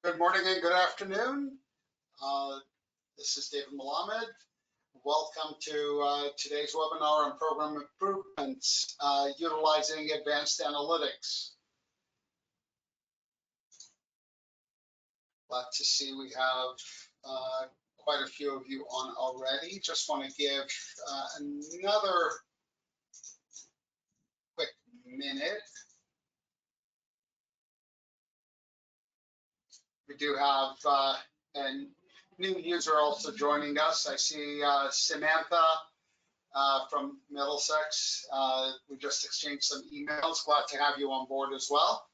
Good morning and good afternoon. This is David Melamed. Welcome to today's webinar on program improvements utilizing advanced analytics. Glad to see we have quite a few of you on already. Just want to give another quick minute. We do have a new user also joining us. I see Samantha from Middlesex. We just exchanged some emails. Glad to have you on board as well.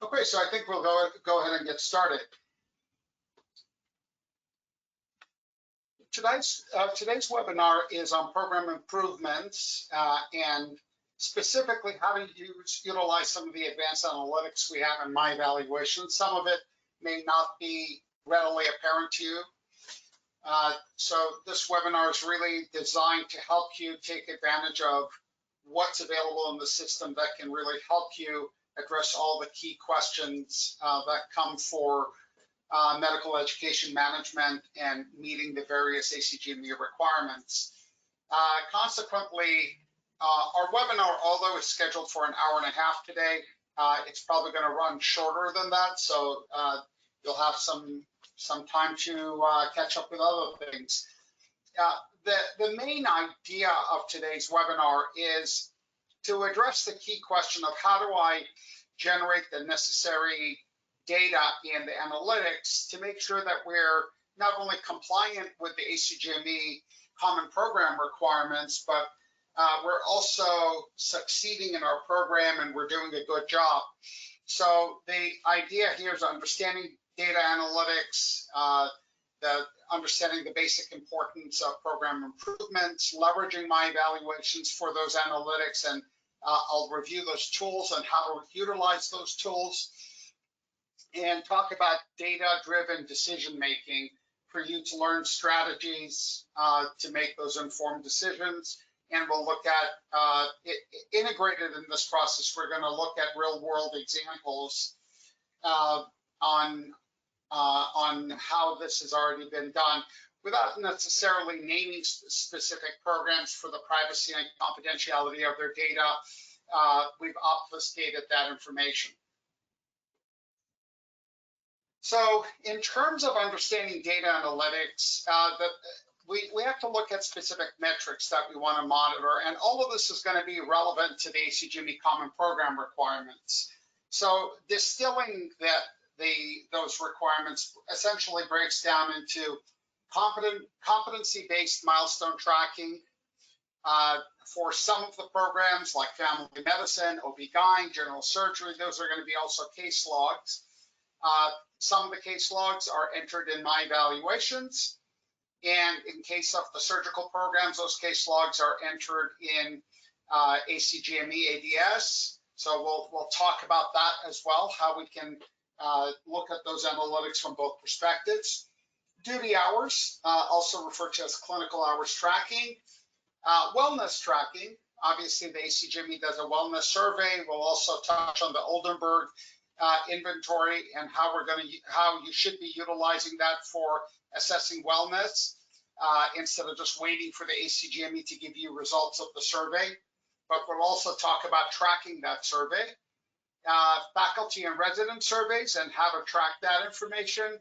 Okay, so I think we'll go ahead and get started. Today's webinar is on program improvements and specifically how to utilize some of the advanced analytics we have in My Evaluation. Some of it may not be readily apparent to you. So this webinar is really designed to help you take advantage of what's available in the system that can really help you address all the key questions that come for medical education management and meeting the various ACGME requirements. Consequently, our webinar, although it's scheduled for an hour and a half today, it's probably going to run shorter than that. So you'll have some time to catch up with other things. The main idea of today's webinar is to address the key question of how do I generate the necessary data in the analytics to make sure that we're not only compliant with the ACGME common program requirements, but we're also succeeding in our program and we're doing a good job. So the idea here is understanding data analytics, understanding the basic importance of program improvements, leveraging My Evaluations for those analytics, and I'll review those tools and how to utilize those tools, and talk about data-driven decision-making for you to learn strategies to make those informed decisions. And we'll look at, integrated in this process, we're going to look at real-world examples on how this has already been done without necessarily naming specific programs for the privacy and confidentiality of their data. We've obfuscated that information. So in terms of understanding data analytics, we have to look at specific metrics that we want to monitor, and all of this is going to be relevant to the ACGME Common Program requirements. So distilling those requirements essentially breaks down into competency-based milestone tracking for some of the programs like family medicine, OB-GYN, general surgery. Those are going to be also case logs. Some of the case logs are entered in My Evaluations, and in case of the surgical programs, those case logs are entered in ACGME ADS. So we'll talk about that as well, how we can look at those analytics from both perspectives. Duty hours, also referred to as clinical hours tracking. Wellness tracking, obviously the ACGME does a wellness survey. We'll also touch on the Oldenburg inventory and how you should be utilizing that for assessing wellness instead of just waiting for the ACGME to give you results of the survey. But we'll also talk about tracking that survey, faculty and resident surveys and how to track that information,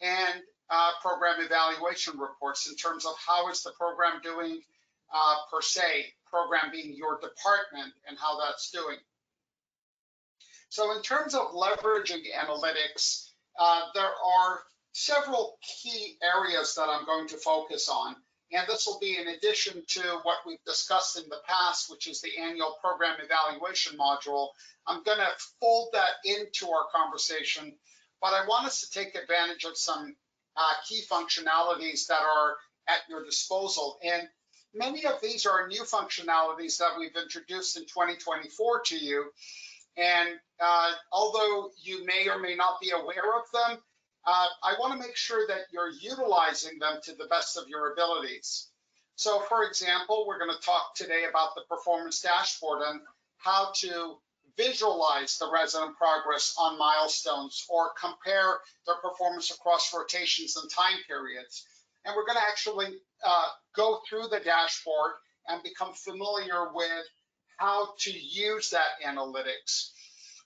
and program evaluation reports in terms of how is the program doing per se, program being your department and how that's doing. So in terms of leveraging analytics, there are several key areas that I'm going to focus on. And this will be in addition to what we've discussed in the past, which is the annual program evaluation module. I'm going to fold that into our conversation, but I want us to take advantage of some key functionalities that are at your disposal. And many of these are new functionalities that we've introduced in 2024 to you. And although you may or may not be aware of them, I want to make sure that you're utilizing them to the best of your abilities. So for example, we're going to talk today about the performance dashboard and how to visualize the resident progress on milestones or compare their performance across rotations and time periods. And we're going to actually go through the dashboard and become familiar with how to use that analytics.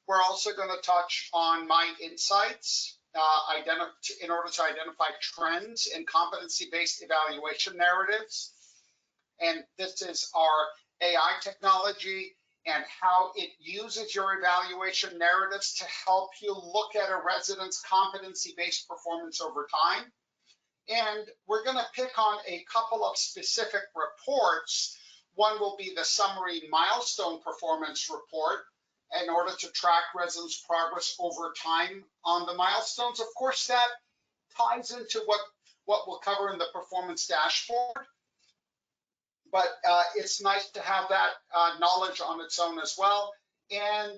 We're also going to touch on Mind Insights in order to identify trends in competency-based evaluation narratives. And this is our AI technology and how it uses your evaluation narratives to help you look at a resident's competency-based performance over time. And we're going to pick on a couple of specific reports. One will be the summary milestone performance report in order to track residents' progress over time on the milestones. Of course, that ties into what we'll cover in the performance dashboard. But it's nice to have that knowledge on its own as well. And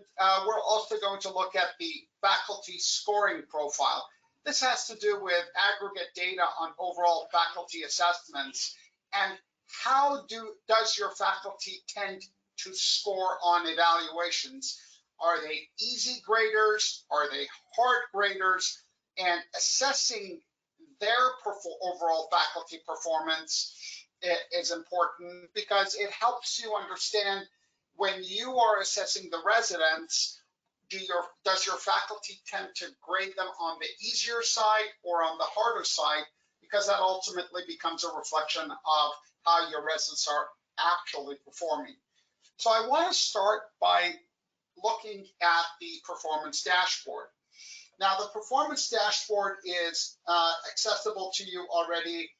we're also going to look at the faculty scoring profile. This has to do with aggregate data on overall faculty assessments and how does your faculty tend to score on evaluations? Are they easy graders? Are they hard graders? And assessing their overall faculty performance is important because it helps you understand when you are assessing the residents, does your faculty tend to grade them on the easier side or on the harder side? Because that ultimately becomes a reflection of how your residents are actually performing. So I want to start by looking at the performance dashboard. Now, the performance dashboard is accessible to you already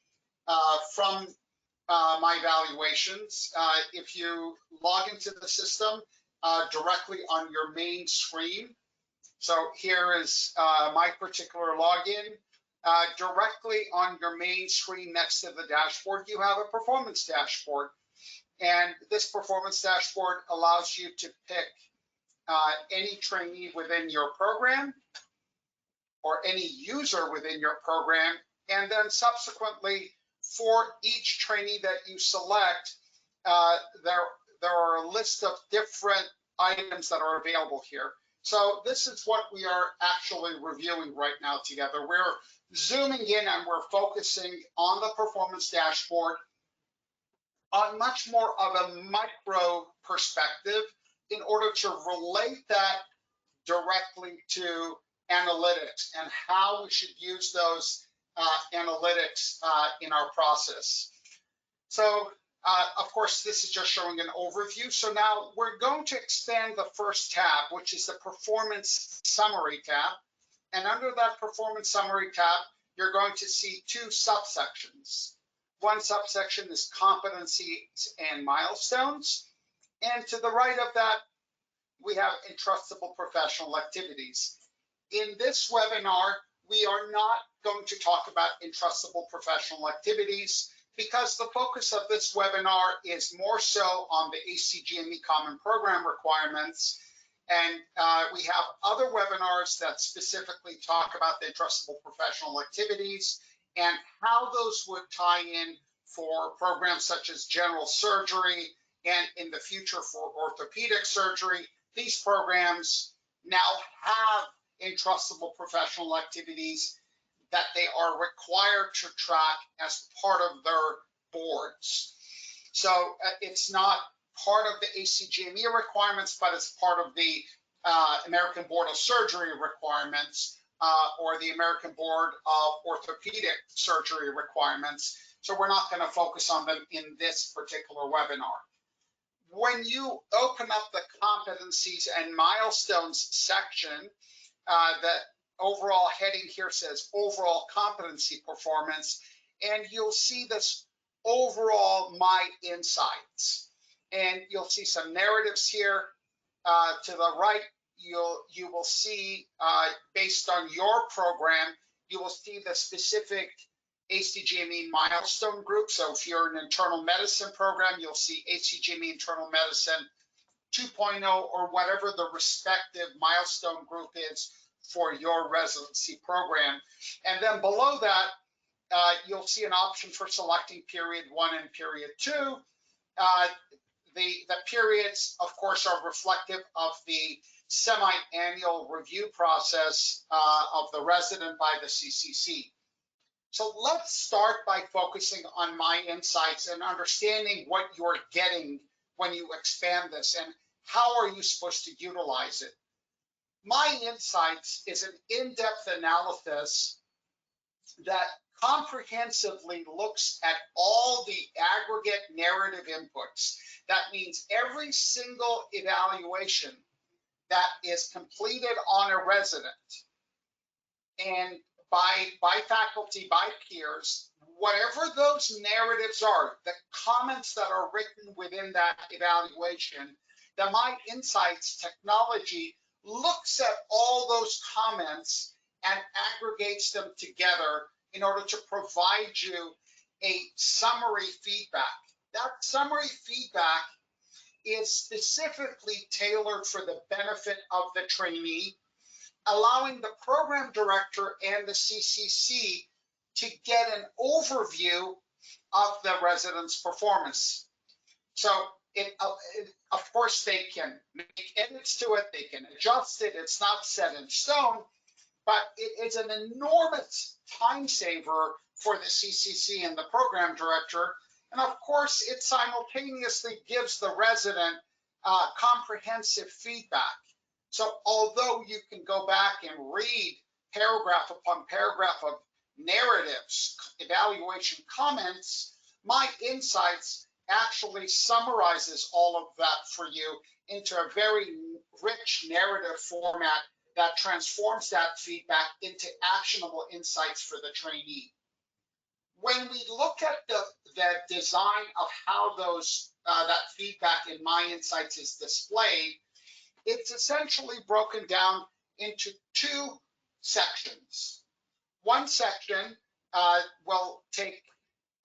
from My Valuations. If you log into the system directly on your main screen, so here is my particular login. Directly on your main screen next to the dashboard, you have a performance dashboard. And this performance dashboard allows you to pick any trainee within your program or any user within your program. And then subsequently, for each trainee that you select, there are a list of different items that are available here. So this is what we are actually reviewing right now together. We're zooming in and we're focusing on the performance dashboard on much more of a micro perspective in order to relate that directly to analytics and how we should use those analytics in our process. So, of course, this is just showing an overview. So now we're going to expand the first tab, which is the Performance Summary tab. And under that Performance Summary tab, you're going to see two subsections. One subsection is Competencies and Milestones. And to the right of that, we have Entrustable Professional Activities. In this webinar, we are not going to talk about entrustable professional activities because the focus of this webinar is more so on the ACGME Common Program requirements. And we have other webinars that specifically talk about the entrustable professional activities and how those would tie in for programs such as general surgery and in the future for orthopedic surgery. These programs now have entrustable professional activities that they are required to track as part of their boards. So it's not part of the ACGME requirements, but it's part of the American Board of Surgery requirements or the American Board of Orthopedic Surgery requirements. So we're not going to focus on them in this particular webinar. When you open up the competencies and milestones section, the overall heading here says overall competency performance, and you'll see this overall My Insights. And you'll see some narratives here. To the right, you will see, based on your program, you will see the specific ACGME milestone group. So if you're an internal medicine program, you'll see ACGME Internal Medicine 2.0 or whatever the respective milestone group is for your residency program. And then below that, you'll see an option for selecting period 1 and period 2. The periods, of course, are reflective of the semi-annual review process of the resident by the CCC. So let's start by focusing on My Insights and understanding what you're getting when you expand this and how are you supposed to utilize it. My Insights is an in-depth analysis that comprehensively looks at all the aggregate narrative inputs. That means every single evaluation that is completed on a resident and by faculty, by peers, whatever those narratives are, the comments that are written within that evaluation, the My Insights technology looks at all those comments and aggregates them together in order to provide you a summary feedback. That summary feedback is specifically tailored for the benefit of the trainee, allowing the program director and the CCC to get an overview of the resident's performance. So of course, they can make edits to it, they can adjust it, it's not set in stone, but it is an enormous time saver for the CCC and the program director. And of course, it simultaneously gives the resident comprehensive feedback. So although you can go back and read paragraph upon paragraph of narratives, evaluation comments, My Insights actually summarizes all of that for you into a very rich narrative format that transforms that feedback into actionable insights for the trainee. When we look at the design of how that feedback in My Insights is displayed, it's essentially broken down into 2 sections. One section will take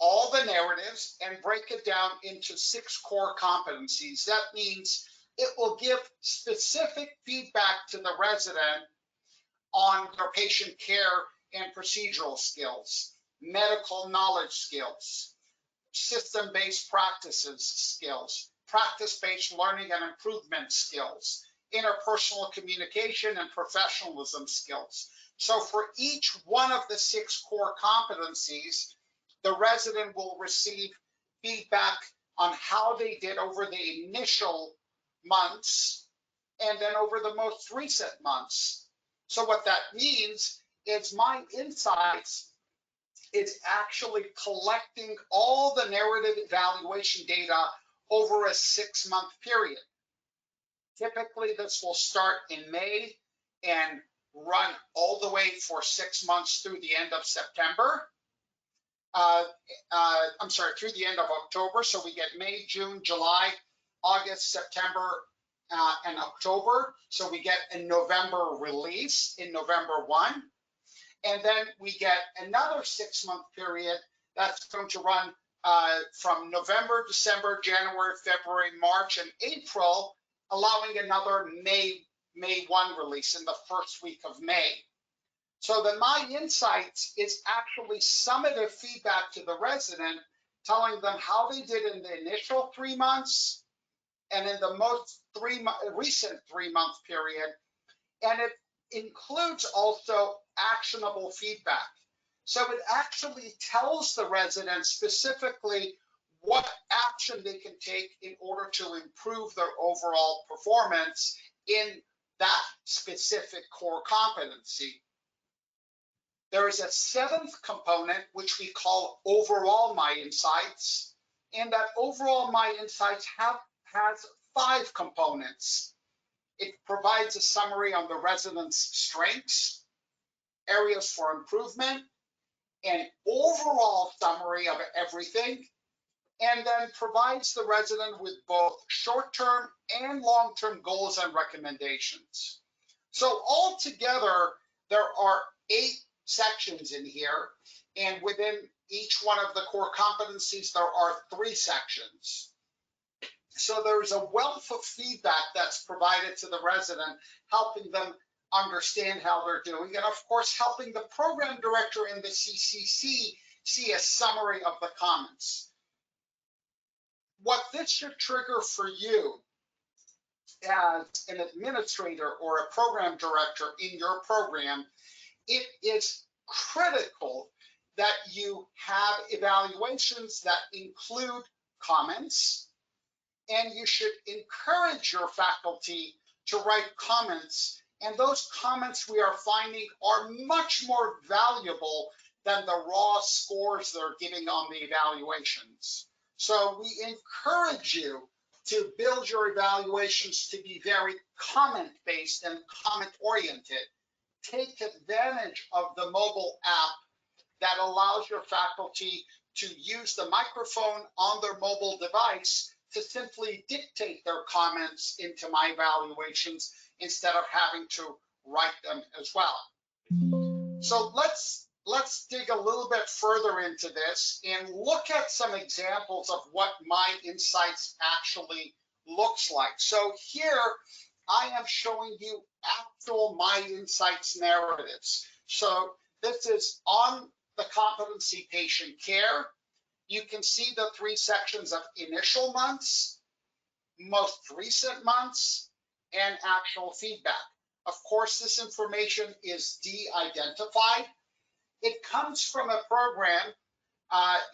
all the narratives and break it down into 6 core competencies. That means it will give specific feedback to the resident on their patient care and procedural skills, medical knowledge skills, system-based practices skills, practice-based learning and improvement skills, interpersonal communication and professionalism skills. So for each one of the 6 core competencies, the resident will receive feedback on how they did over the initial months and then over the most recent months. So what that means is My Insights is actually collecting all the narrative evaluation data over a 6-month period. Typically, this will start in May and run all the way for 6 months through the end of September. Through the end of October. So we get May, June, July, August, September, and October. So we get a November release in November 1. And then we get another 6-month period that's going to run from November, December, January, February, March, and April, allowing another May 1 release in the first week of May. So the My Insights is actually summative feedback to the resident, telling them how they did in the initial 3 months and in the most recent 3-month period. And it includes also actionable feedback. So it actually tells the resident specifically what action they can take in order to improve their overall performance in that specific core competency. There is a 7th component, which we call Overall My Insights, and that Overall My Insights has 5 components. It provides a summary on the resident's strengths, areas for improvement, an overall summary of everything, and then provides the resident with both short-term and long-term goals and recommendations. So altogether, there are 8 sections in here, and within each one of the core competencies, there are 3 sections. So there's a wealth of feedback that's provided to the resident, helping them understand how they're doing, and of course, helping the program director and the CCC see a summary of the comments. What this should trigger for you as an administrator or a program director in your program, it is critical that you have evaluations that include comments, and you should encourage your faculty to write comments. And those comments we are finding are much more valuable than the raw scores they're giving on the evaluations. So we encourage you to build your evaluations to be very comment-based and comment-oriented. Take advantage of the mobile app that allows your faculty to use the microphone on their mobile device to simply dictate their comments into my evaluations instead of having to write them as well. So let's dig a little bit further into this and look at some examples of what My Insights actually looks like. So here I am showing you actual My Insights narratives. So this is on the competency patient care. You can see the 3 sections of initial months, most recent months, and actual feedback. Of course, this information is de-identified. It comes from a program.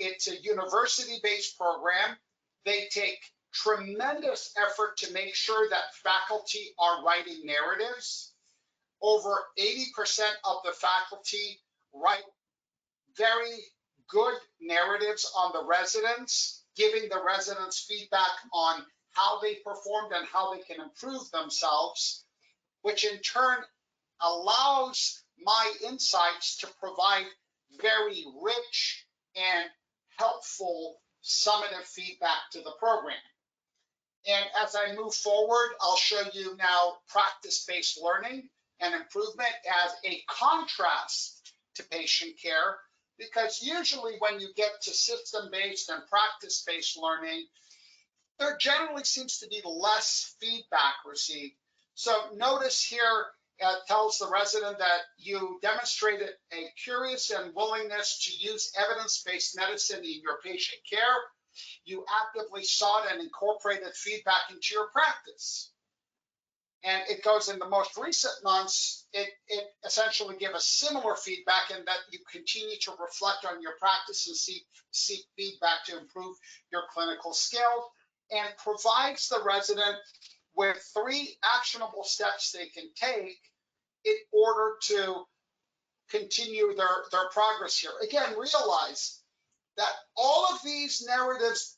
It's a university-based program. They take tremendous effort to make sure that faculty are writing narratives. Over 80% of the faculty write very good narratives on the residents, giving the residents feedback on how they performed and how they can improve themselves, which in turn allows My Insights to provide very rich and helpful summative feedback to the program. And as I move forward, I'll show you now practice-based learning and improvement as a contrast to patient care, because usually when you get to system-based and practice-based learning, there generally seems to be less feedback received. So notice here, it tells the resident that you demonstrated a curious and willingness to use evidence-based medicine in your patient care. You actively sought and incorporated feedback into your practice. And it goes in the most recent months, it essentially gives a similar feedback in that you continue to reflect on your practice and seek feedback to improve your clinical skills, and provides the resident with 3 actionable steps they can take in order to continue their progress here. Again, realize that all of these narratives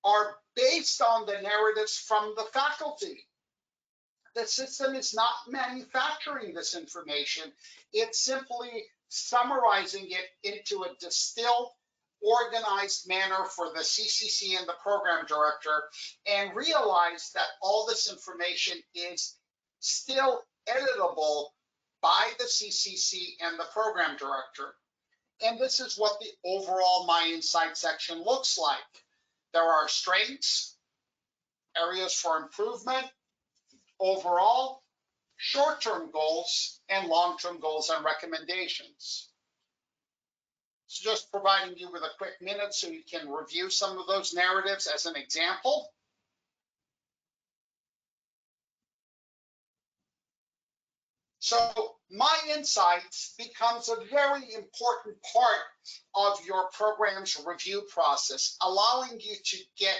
are based on the narratives from the faculty. The system is not manufacturing this information. It's simply summarizing it into a distilled, organized manner for the CCC and the program director, and realize that all this information is still editable by the CCC and the program director. And this is what the overall My Insights section looks like. There are strengths, areas for improvement, overall, short-term goals, and long-term goals and recommendations. So just providing you with a quick minute so you can review some of those narratives as an example. So My Insights becomes a very important part of your program's review process, allowing you to get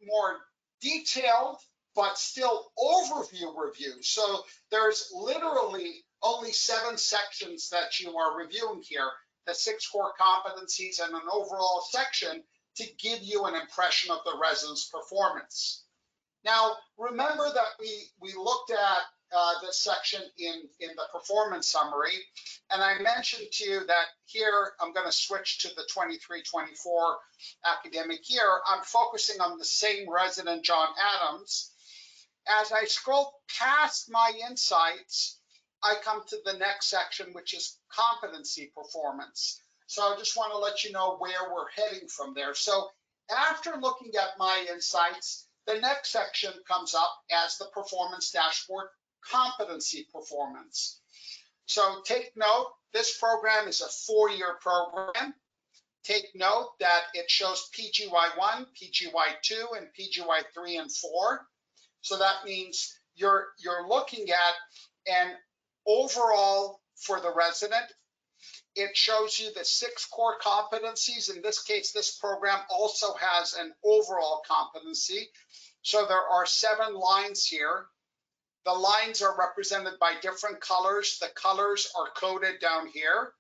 more detailed but still overview review. So there's literally only 7 sections that you are reviewing here, the 6 core competencies and an overall section to give you an impression of the resident's performance. Now, remember that we looked at this section in the performance summary, and I mentioned to you that here I'm going to switch to the 23-24 academic year. I'm focusing on the same resident, John Adams. As I scroll past My Insights, I come to the next section, which is competency performance. So I just want to let you know where we're heading from there. So after looking at My Insights, the next section comes up as the performance dashboard competency performance. So take note, this program is a 4-year program. Take note that it shows PGY1, PGY2, and PGY3 and 4. So that means you're looking at an overall for the resident. It shows you the 6 core competencies. In this case, this program also has an overall competency. So there are 7 lines here. The lines are represented by different colors. The colors are coded down here.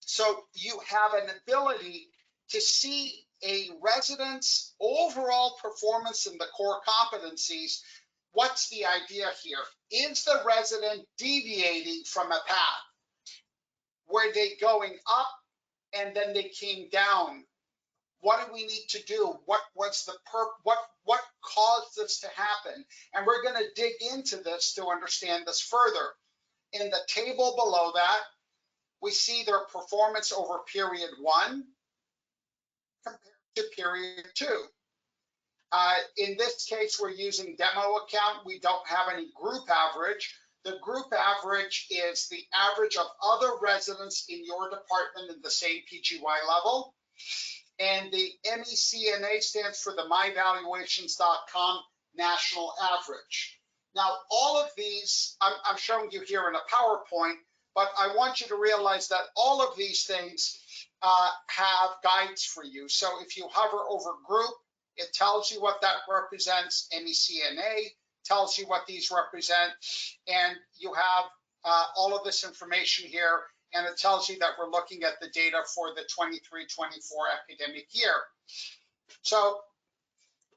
So you have an ability to see a resident's overall performance in the core competencies. What's the idea here? Is the resident deviating from a path? Were they going up and then they came down? What do we need to do? What caused this to happen? And we're going to dig into this to understand this further. In the table below that, we see their performance over period 1 compared to period 2. In this case, we're using demo account. We don't have any group average. The group average is the average of other residents in your department in the same PGY level. And the MECNA stands for the myvaluations.com national average. Now, all of these, I'm showing you here in a PowerPoint, but I want you to realize that all of these things have guides for you. So if you hover over group, it tells you what that represents. MECNA tells you what these represent. And you have all of this information here. And it tells you that we're looking at the data for the 23-24 academic year. So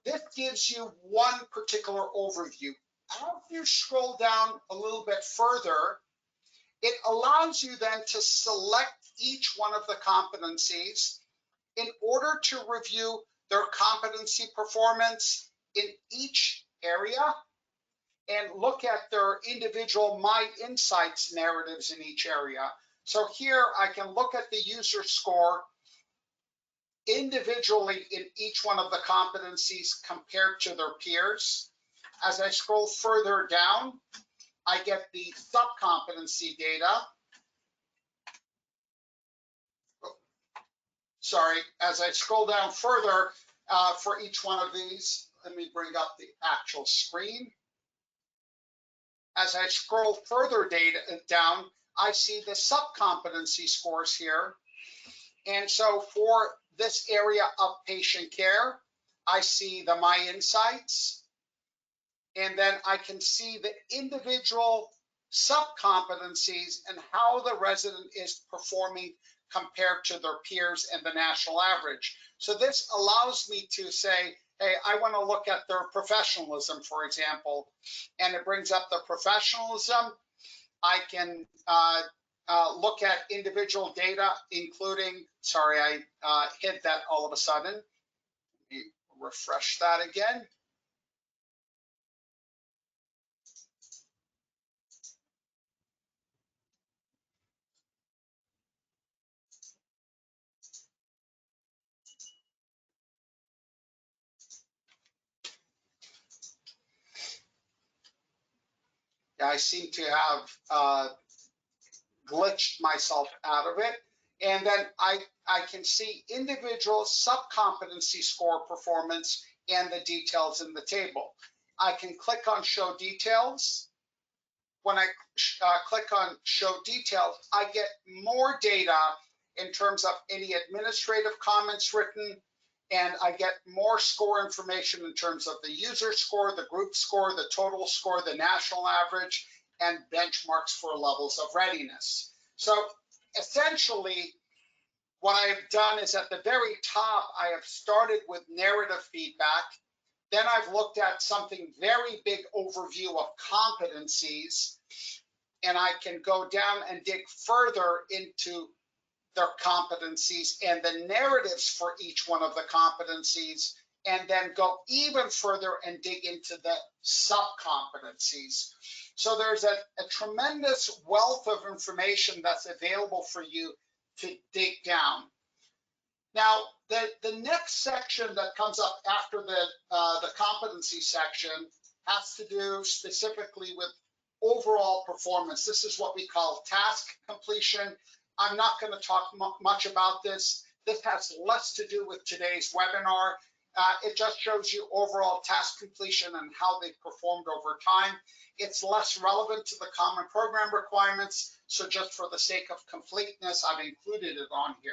this gives you one particular overview. As you scroll down a little bit further, it allows you then to select each one of the competencies in order to review their competency performance in each area and look at their individual My Insights narratives in each area. So here I can look at the user score individually in each one of the competencies compared to their peers. As I scroll further down, I get the sub-competency data. Sorry, as I scroll down further for each one of these, let me bring up the actual screen. As I scroll further down, I see the sub-competency scores here. And so for this area of patient care, I see the My Insights. And then I can see the individual sub-competencies and how the resident is performing compared to their peers and the national average. So this allows me to say, hey, I want to look at their professionalism, for example, and it brings up the professionalism. I can look at individual data, including, sorry, I hit that all of a sudden. Let me refresh that again. I seem to have glitched myself out of it. And then I can see individual sub-competency score performance and the details in the table. I can click on Show Details. When I click on Show Details, I get more data in terms of any administrative comments written, and I get more score information in terms of the user score, the group score, the total score, the national average, and benchmarks for levels of readiness. So essentially, what I have done is at the very top, I have started with narrative feedback. Then I've looked at something very big overview of competencies, and I can go down and dig further into their competencies and the narratives for each one of the competencies, and then go even further and dig into the sub-competencies. So there's a tremendous wealth of information that's available for you to dig down. Now, the next section that comes up after the competency section has to do specifically with overall performance. This is what we call task completion. I'm not going to talk much about this. This has less to do with today's webinar. It just shows you overall task completion and how they performed over time. It's less relevant to the common program requirements, so just for the sake of completeness, I've included it on here.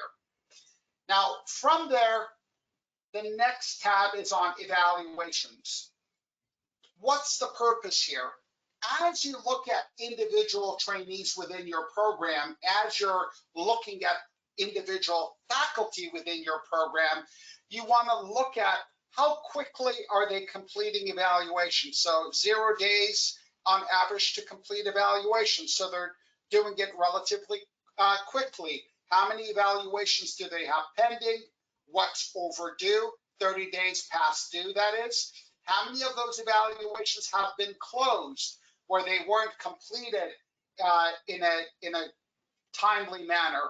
Now, from there, the next tab is on evaluations. What's the purpose here? As you look at individual trainees within your program, as you're looking at individual faculty within your program, you want to look at how quickly are they completing evaluations. So 0 days on average to complete evaluation. So they're doing it relatively quickly. How many evaluations do they have pending? What's overdue? 30 days past due, that is. How many of those evaluations have been closed where they weren't completed in a timely manner?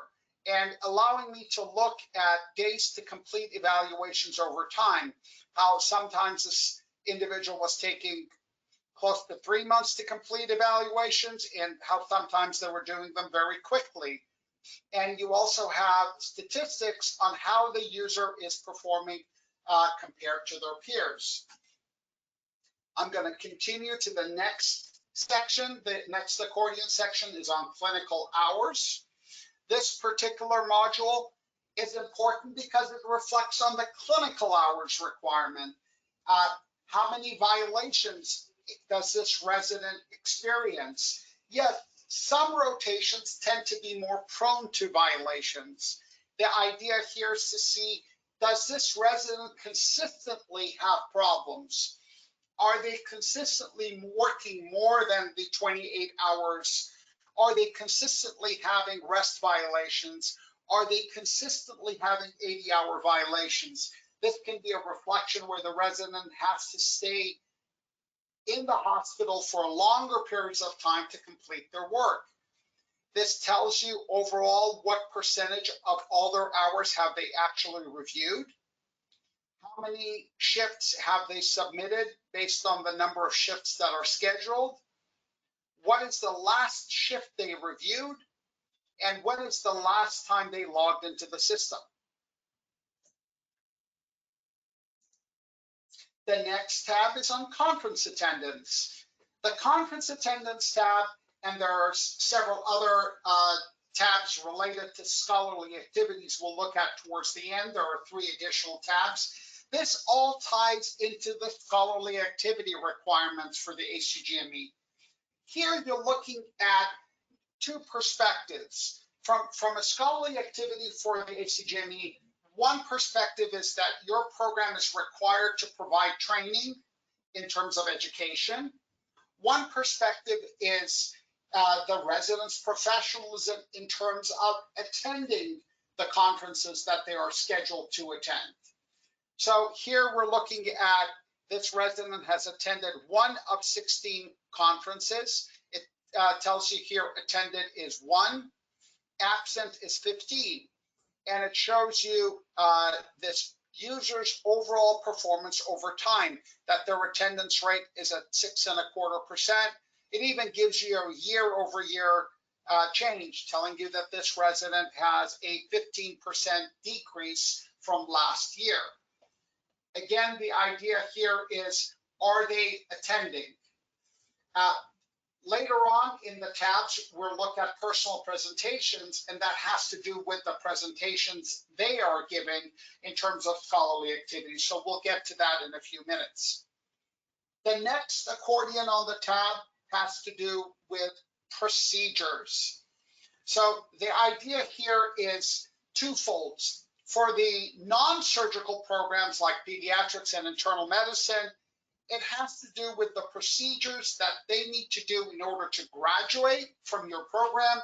And allowing me to look at days to complete evaluations over time, how sometimes this individual was taking close to 3 months to complete evaluations and how sometimes they were doing them very quickly. And you also have statistics on how the user is performing compared to their peers. I'm going to continue to the next section. The next accordion section is on clinical hours. This particular module is important because it reflects on the clinical hours requirement. How many violations does this resident experience? Yes, some rotations tend to be more prone to violations. The idea here is to see, does this resident consistently have problems? Are they consistently working more than the 28 hours? Are they consistently having rest violations? Are they consistently having 80-hour violations? This can be a reflection where the resident has to stay in the hospital for longer periods of time to complete their work. This tells you overall what percentage of all their hours have they actually reviewed. How many shifts have they submitted based on the number of shifts that are scheduled? What is the last shift they reviewed? And when is the last time they logged into the system? The next tab is on conference attendance. The conference attendance tab, and there are several other tabs related to scholarly activities we'll look at towards the end. There are 3 additional tabs. This all ties into the scholarly activity requirements for the ACGME. Here you're looking at 2 perspectives. From a scholarly activity for the ACGME, one perspective is that your program is required to provide training in terms of education. One perspective is the resident's professionalism in terms of attending the conferences that they are scheduled to attend. So here we're looking at this resident has attended 1 of 16 conferences. It tells you here attended is 1, absent is 15. And it shows you this user's overall performance over time, that their attendance rate is at 6.25%. It even gives you a year-over-year change, telling you that this resident has a 15% decrease from last year. Again, the idea here is, are they attending? Later on in the tabs, we'll look at personal presentations, and that has to do with the presentations they are giving in terms of scholarly activities. So we'll get to that in a few minutes. The next accordion on the tab has to do with procedures. So the idea here is twofold. For the non-surgical programs like pediatrics and internal medicine, it has to do with the procedures that they need to do in order to graduate from your program,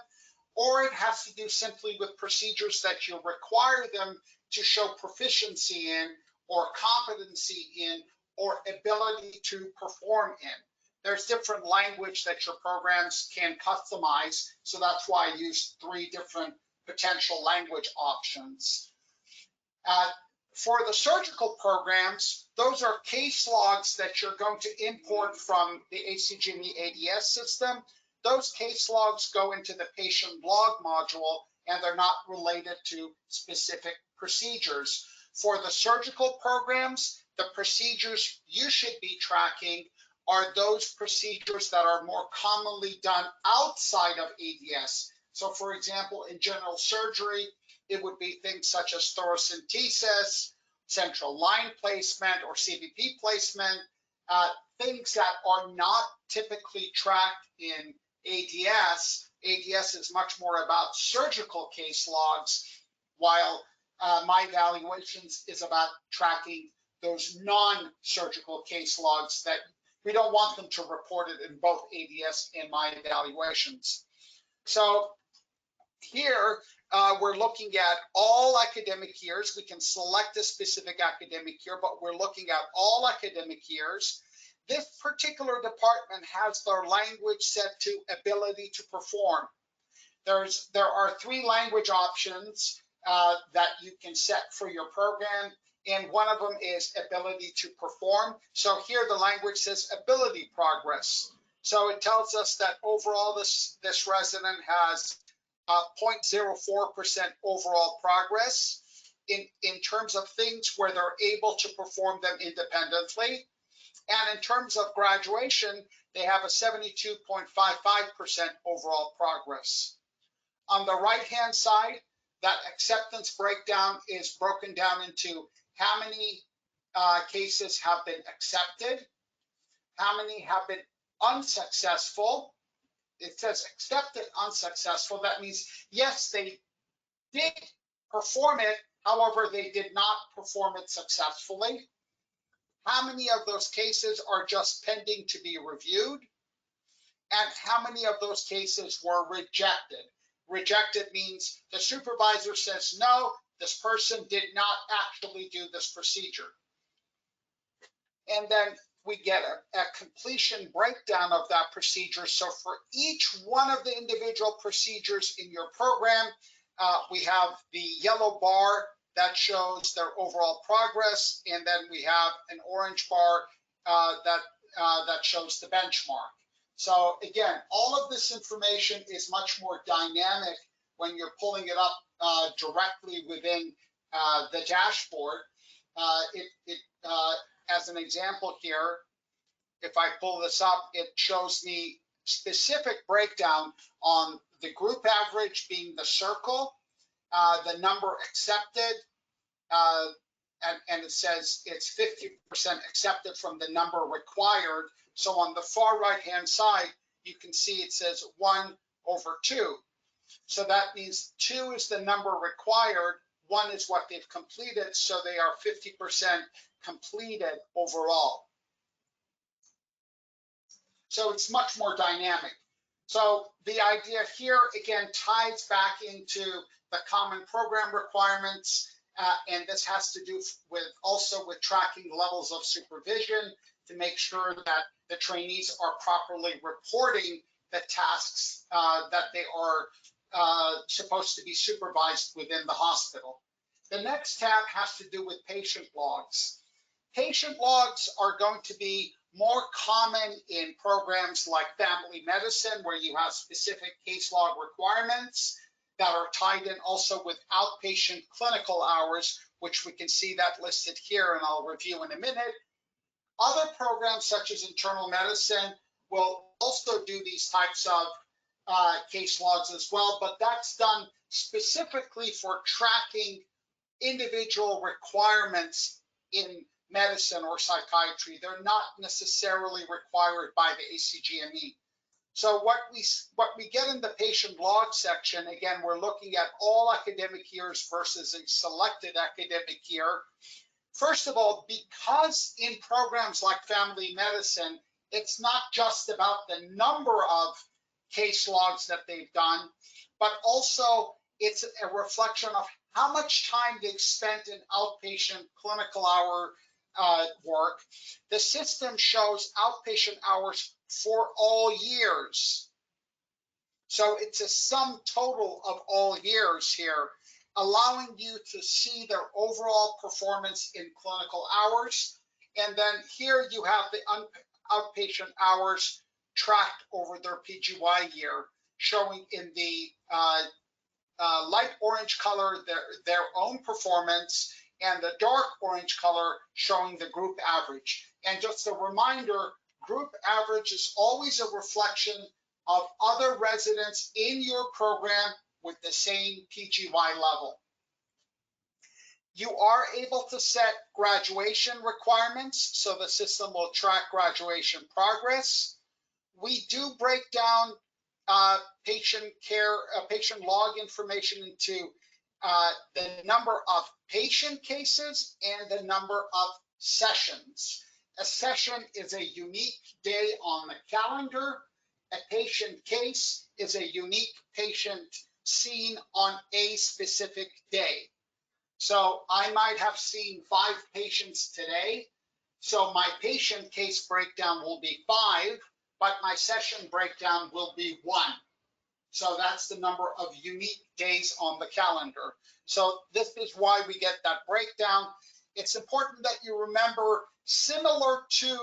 or it has to do simply with procedures that you require them to show proficiency in, or competency in, or ability to perform in. There's different language that your programs can customize, so that's why I use 3 different potential language options. For the surgical programs, those are case logs that you're going to import from the ACGME ADS system. Those case logs go into the patient log module, and they're not related to specific procedures. For the surgical programs, the procedures you should be tracking are those procedures that are more commonly done outside of ADS. So for example, in general surgery, it would be things such as thoracentesis, central line placement, or CVP placement, things that are not typically tracked in ADS. ADS is much more about surgical case logs, while my evaluations is about tracking those non-surgical case logs that we don't want them to report it in both ADS and my evaluations. So here, we're looking at all academic years. We can select a specific academic year, but we're looking at all academic years. This particular department has their language set to ability to perform. There are 3 language options that you can set for your program, and one of them is ability to perform. So here the language says ability progress. So it tells us that overall this resident has 0.04% overall progress in terms of things where they're able to perform them independently. And in terms of graduation, they have a 72.55% overall progress. On the right-hand side, that acceptance breakdown is broken down into how many cases have been accepted, how many have been unsuccessful. It says accepted unsuccessful. That means, yes, they did perform it. However, they did not perform it successfully. How many of those cases are just pending to be reviewed? And how many of those cases were rejected? Rejected means the supervisor says, no, this person did not actually do this procedure. And then we get a completion breakdown of that procedure. So for each one of the individual procedures in your program, we have the yellow bar that shows their overall progress, and then we have an orange bar that shows the benchmark. So again, all of this information is much more dynamic when you're pulling it up directly within the dashboard. As an example here, if I pull this up, it shows me specific breakdown on the group average being the circle, the number accepted, and it says it's 50% accepted from the number required. So on the far right-hand side, you can see it says 1/2. So that means 2 is the number required, 1 is what they've completed, so they are 50% completed overall. So it's much more dynamic. So the idea here, again, ties back into the common program requirements, and this has to do also with tracking levels of supervision to make sure that the trainees are properly reporting the tasks that they are supposed to be supervised within the hospital. The next tab has to do with patient logs. Patient logs are going to be more common in programs like family medicine, where you have specific case log requirements that are tied in also with outpatient clinical hours, which we can see that listed here, and I'll review in a minute. Other programs such as internal medicine will also do these types of case logs as well, but that's done specifically for tracking individual requirements in medicine or psychiatry. They're not necessarily required by the ACGME. So what we get in the patient log section, again, we're looking at all academic years versus a selected academic year. First of all, because in programs like family medicine, it's not just about the number of case logs that they've done, but also it's a reflection of how much time they've spent in outpatient clinical hour work. The system shows outpatient hours for all years. So it's a sum total of all years here. allowing you to see their overall performance in clinical hours. And then here you have the outpatient hours tracked over their PGY year, showing in the light orange color their own performance, and the dark orange color showing the group average. And just a reminder, group average is always a reflection of other residents in your program with the same PGY level. You are able to set graduation requirements, so the system will track graduation progress. We do break down patient log information into the number of patient cases and the number of sessions. A session is a unique day on the calendar. A patient case is a unique patient seen on a specific day. So I might have seen 5 patients today. So my patient case breakdown will be 5, but my session breakdown will be 1. So that's the number of unique days on the calendar. So this is why we get that breakdown. It's important that you remember, similar to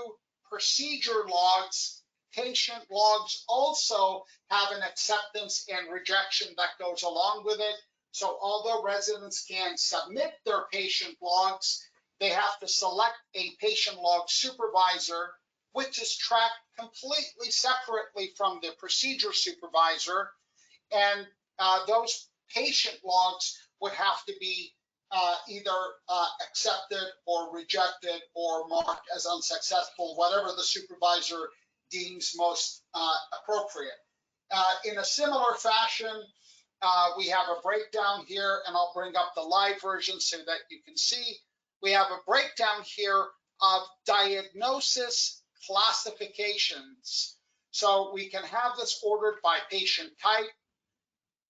procedure logs, patient logs also have an acceptance and rejection that goes along with it. So although residents can submit their patient logs, they have to select a patient log supervisor, which is tracked completely separately from the procedure supervisor. And those patient logs would have to be either accepted or rejected or marked as unsuccessful, whatever the supervisor deems most appropriate. In a similar fashion, we have a breakdown here, and I'll bring up the live version so that you can see. We have a breakdown here of diagnosis classifications. So we can have this ordered by patient type,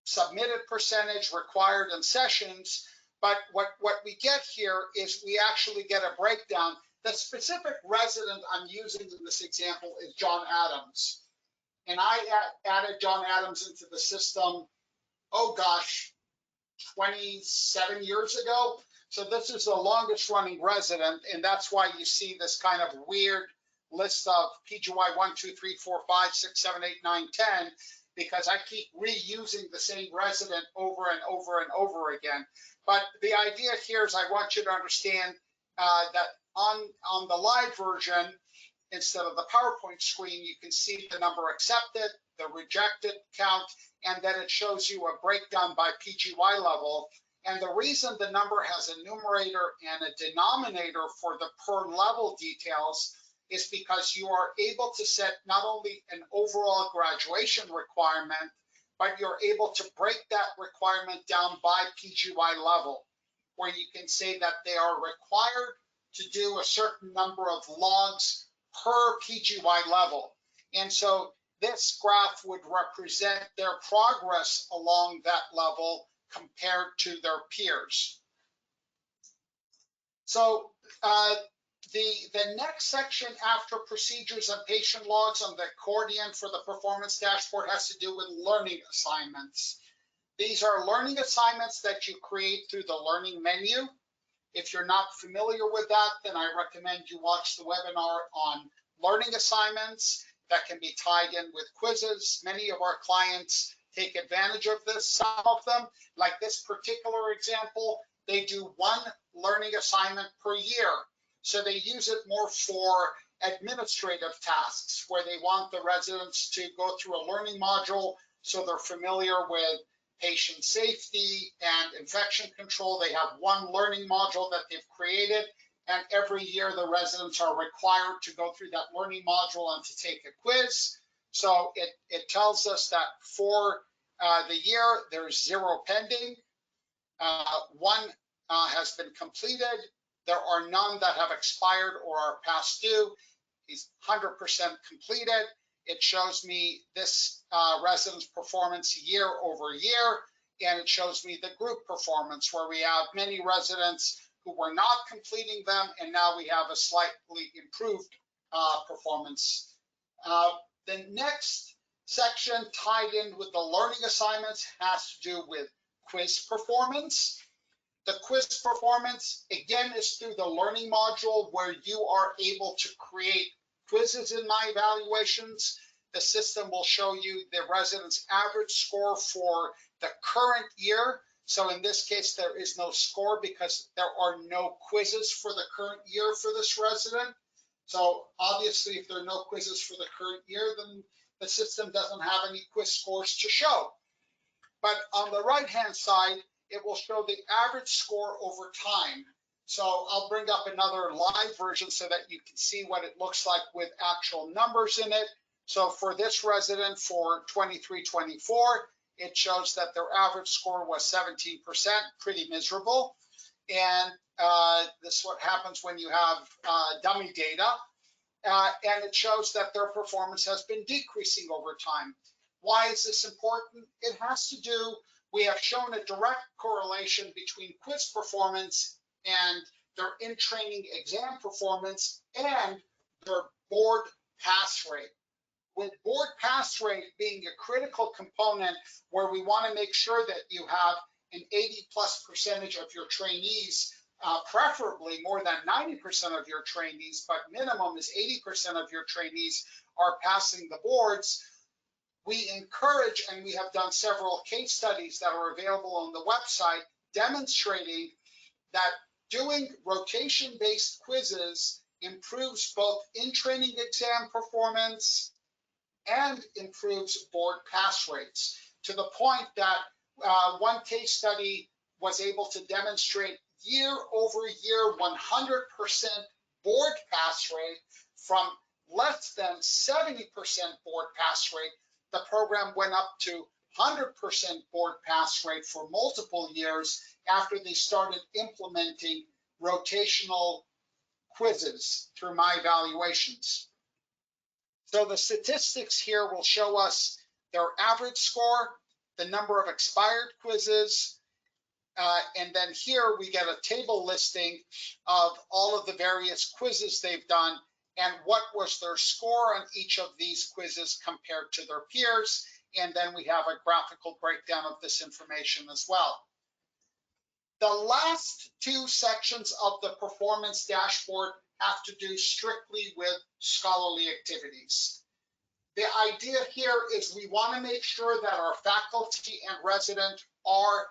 submitted percentage, required, and sessions. But what we get here is we actually get a breakdown. The specific resident I'm using in this example is John Adams. And I added John Adams into the system, oh gosh, 27 years ago. So this is the longest running resident, and that's why you see this kind of weird list of PGY 1, 2, 3, 4, 5, 6, 7, 8, 9, 10, because I keep reusing the same resident over and over and over again. But the idea here is I want you to understand that on the live version, instead of the PowerPoint screen, you can see the number accepted, the rejected count, and then it shows you a breakdown by PGY level. And the reason the number has a numerator and a denominator for the per level details is because you are able to set not only an overall graduation requirement, but you're able to break that requirement down by PGY level, where you can say that they are required to do a certain number of logs per PGY level. And so this graph would represent their progress along that level compared to their peers. So the next section after procedures and patient logs on the accordion for the performance dashboard has to do with learning assignments. These are learning assignments that you create through the learning menu. If you're not familiar with that, then I recommend you watch the webinar on learning assignments that can be tied in with quizzes. Many of our clients take advantage of this. Some of them, like this particular example, they do 1 learning assignment per year. So they use it more for administrative tasks, where they want the residents to go through a learning module so they're familiar with patient safety and infection control. They have 1 learning module that they've created, and every year the residents are required to go through that learning module and to take a quiz. So it tells us that for the year, there's 0 pending, 1 has been completed, there are none that have expired or are past due. He's 100% completed. It shows me this resident's performance year over year, and it shows me the group performance, where we have many residents who were not completing them, and now we have a slightly improved performance. The next section tied in with the learning assignments has to do with quiz performance. The quiz performance, again, is through the learning module where you are able to create quizzes in My Evaluations. The system will show you the resident's average score for the current year. So in this case, there is no score because there are no quizzes for the current year for this resident. So obviously, if there are no quizzes for the current year, then the system doesn't have any quiz scores to show. But on the right-hand side, it will show the average score over time. So I'll bring up another live version so that you can see what it looks like with actual numbers in it. So for this resident for 23-24, it shows that their average score was 17%, pretty miserable. And this is what happens when you have dummy data. And it shows that their performance has been decreasing over time. Why is this important? It has to do, we have shown a direct correlation between quiz performance and their in-training exam performance and their board pass rate. With board pass rate being a critical component where we want to make sure that you have an 80+% of your trainees, preferably more than 90% of your trainees, but minimum is 80% of your trainees are passing the boards. We encourage, and we have done several case studies that are available on the website demonstrating that doing rotation-based quizzes improves both in-training exam performance and improves board pass rates, to the point that one case study was able to demonstrate year over year 100% board pass rate from less than 70% board pass rate. The program went up to 100% board pass rate for multiple years after they started implementing rotational quizzes through My Evaluations. So the statistics here will show us their average score, the number of expired quizzes, and then here we get a table listing of all of the various quizzes they've done and what was their score on each of these quizzes compared to their peers. And then we have a graphical breakdown of this information as well. The last two sections of the performance dashboard have to do strictly with scholarly activities. The idea here is we want to make sure that our faculty and resident are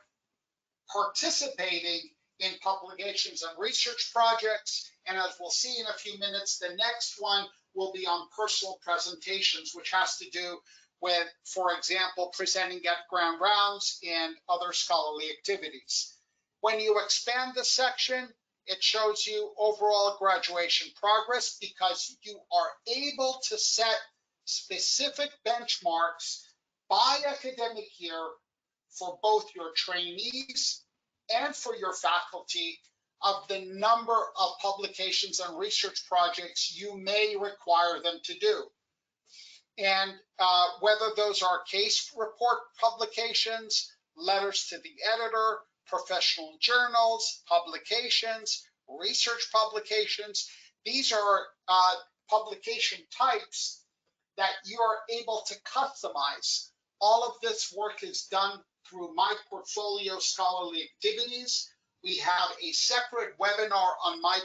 participating in publications and research projects. And as we'll see in a few minutes, the next one will be on personal presentations, which has to do with, for example, presenting at grand rounds and other scholarly activities. When you expand this section, it shows you overall graduation progress because you are able to set specific benchmarks by academic year for both your trainees and for your faculty of the number of publications and research projects you may require them to do. And whether those are case report publications, letters to the editor, professional journals, publications, research publications, these are publication types that you are able to customize. All of this work is done through My Portfolio Scholarly Activities. We have a separate webinar on My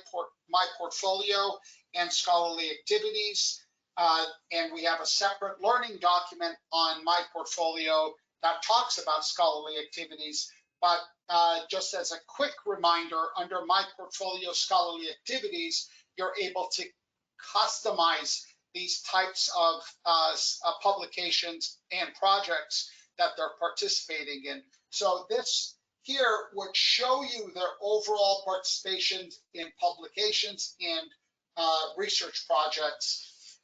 Portfolio and Scholarly Activities, and we have a separate learning document on My Portfolio that talks about scholarly activities. But just as a quick reminder, under My Portfolio Scholarly Activities, you're able to customize these types of publications and projects that they're participating in. So this here would show you their overall participation in publications and research projects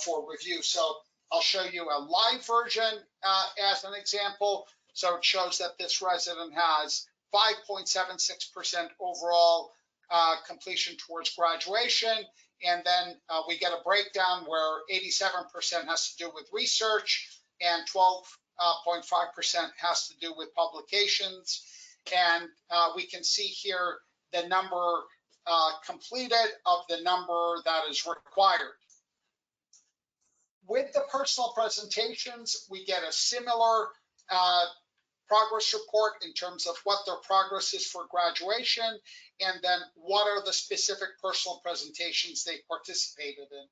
for review. So I'll show you a live version as an example. So it shows that this resident has 5.76% overall completion towards graduation. And then we get a breakdown where 87% has to do with research and 12.5% has to do with publications. And we can see here the number completed of the number that is required. With the personal presentations, we get a similar progress report in terms of what their progress is for graduation, and then what are the specific personal presentations they participated in.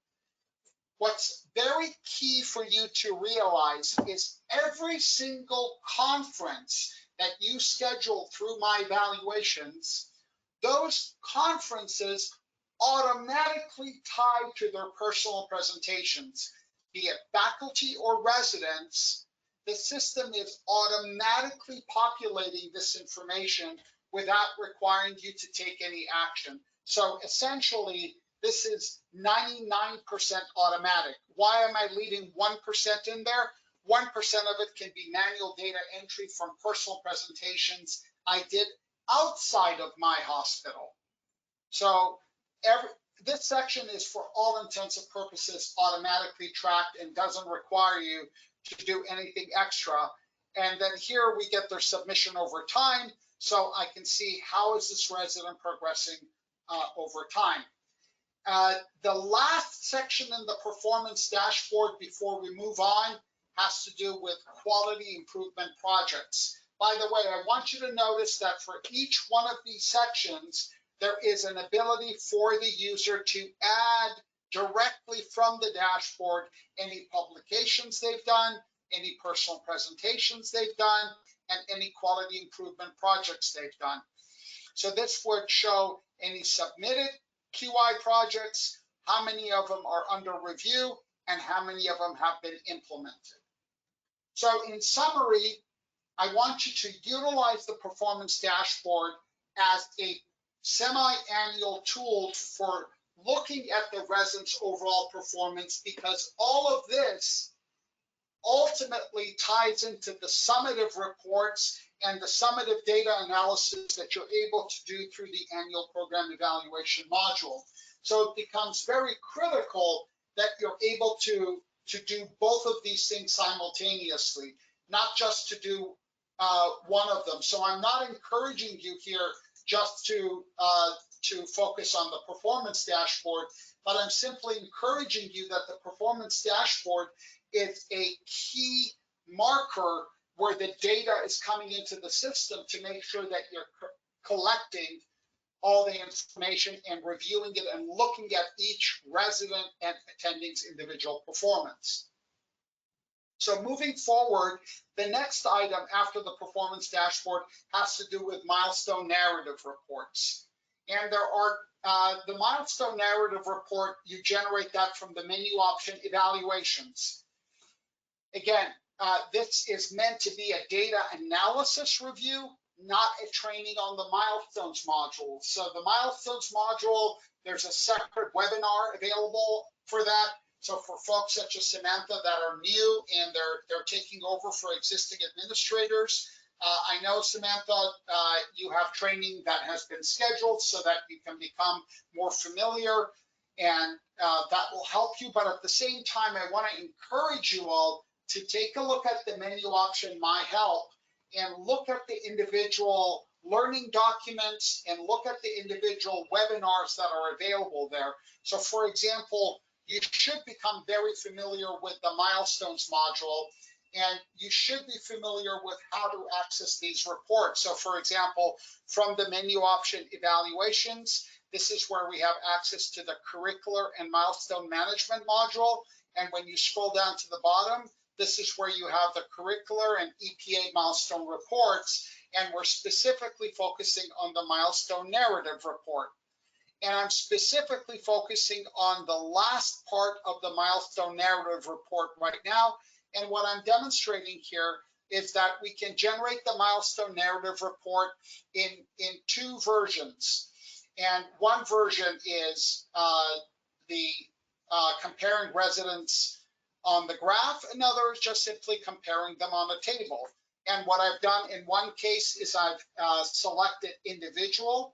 What's very key for you to realize is every single conference that you schedule through My Evaluations, those conferences automatically tie to their personal presentations, be it faculty or residents. The system is automatically populating this information without requiring you to take any action. So essentially, this is 99% automatic. Why am I leaving 1% in there? 1% of it can be manual data entry from personal presentations I did outside of my hospital. So this section is, for all intents and purposes, automatically tracked and doesn't require you to do anything extra. And then here we get their submission over time, so I can see how is this resident progressing over time. The last section in the performance dashboard before we move on has to do with quality improvement projects. By the way, I want you to notice that for each one of these sections, there is an ability for the user to add directly from the dashboard any publications they've done, any personal presentations they've done, and any quality improvement projects they've done. So this would show any submitted QI projects, how many of them are under review, and how many of them have been implemented. So in summary, I want you to utilize the performance dashboard as a semi-annual tool for looking at the resident's overall performance, because all of this ultimately ties into the summative reports and the summative data analysis that you're able to do through the annual program evaluation module. So it becomes very critical that you're able to do both of these things simultaneously, not just to do one of them. So I'm not encouraging you here just to focus on the performance dashboard, but I'm simply encouraging you that the performance dashboard is a key marker where the data is coming into the system to make sure that you're collecting all the information and reviewing it and looking at each resident and attending's individual performance. So moving forward, the next item after the performance dashboard has to do with milestone narrative reports. And there are the milestone narrative report, you generate that from the menu option evaluations. Again, this is meant to be a data analysis review, not a training on the milestones module. So the milestones module, there's a separate webinar available for that. So for folks such as Samantha that are new and they're taking over for existing administrators, I know, Samantha, you have training that has been scheduled so that you can become more familiar, and that will help you. But at the same time, I want to encourage you all to take a look at the menu option, My Help, and look at the individual learning documents and look at the individual webinars that are available there. So for example, you should become very familiar with the milestones module, and you should be familiar with how to access these reports. So for example, from the menu option evaluations, this is where we have access to the curricular and milestone management module. And when you scroll down to the bottom, this is where you have the curricular and EPA milestone reports, and we're specifically focusing on the milestone narrative report. And I'm specifically focusing on the last part of the milestone narrative report right now. And what I'm demonstrating here is that we can generate the milestone narrative report in two versions. And one version is comparing residents on the graph, another is just simply comparing them on a table. And what I've done in one case is I've selected individual,